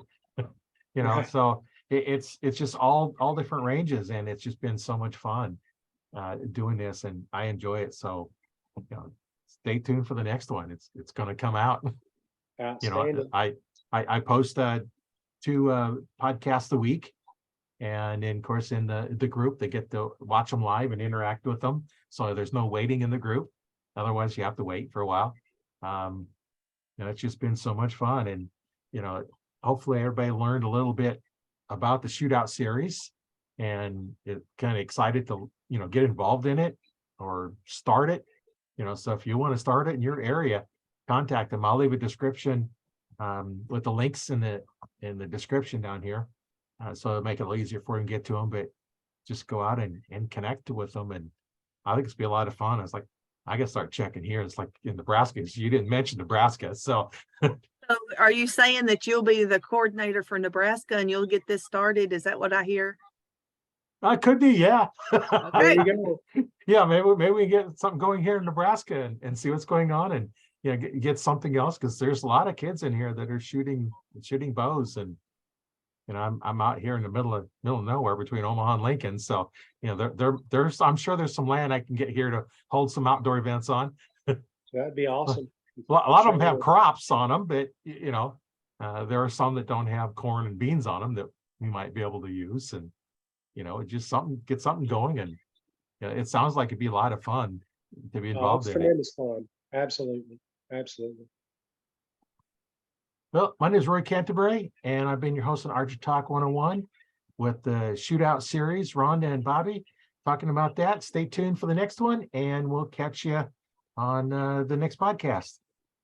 Right. So it's just all different ranges, and it's just been so much fun doing this, and I enjoy it. So, stay tuned for the next one. It's going to come out. Outstanding. I post 2 podcasts a week, and then of course in the group they get to watch them live and interact with them. So there's no waiting in the group. Otherwise, you have to wait for a while. It's just been so much fun, and hopefully everybody learned a little bit about the Shootout Series, and it kind of excited to get involved in it or start it. So if you want to start it in your area, contact them. I'll leave a description with the links in the description down here. so it'll make it a little easier for you to get to them, but just go out and connect with them. And I think it's be a lot of fun. It's like, I gotta start checking here. It's like in Nebraska, you didn't mention Nebraska. So So are you saying that you'll be the coordinator for Nebraska and you'll get this started? Is that what I hear? I could be, yeah. There you go. Yeah, maybe we get something going here in Nebraska and see what's going on, and get something else, because there's a lot of kids in here that are shooting bows. And I'm out here in the middle of nowhere between Omaha and Lincoln, so there's I'm sure there's some land I can get here to hold some outdoor events on. That'd be awesome. A lot of them have Sure. crops on them, but there are some that don't have corn and beans on them that we might be able to use. And just get something going. And it sounds like it'd be a lot of fun to be Oh, involved it's in it. tremendous fun. Absolutely. Absolutely. Well, my name is Roy Canterbury, and I've been your host on Archery Talk 101 with the Shootout Series. Rhonda and Bobby talking about that. Stay tuned for the next one, and we'll catch you on the next podcast.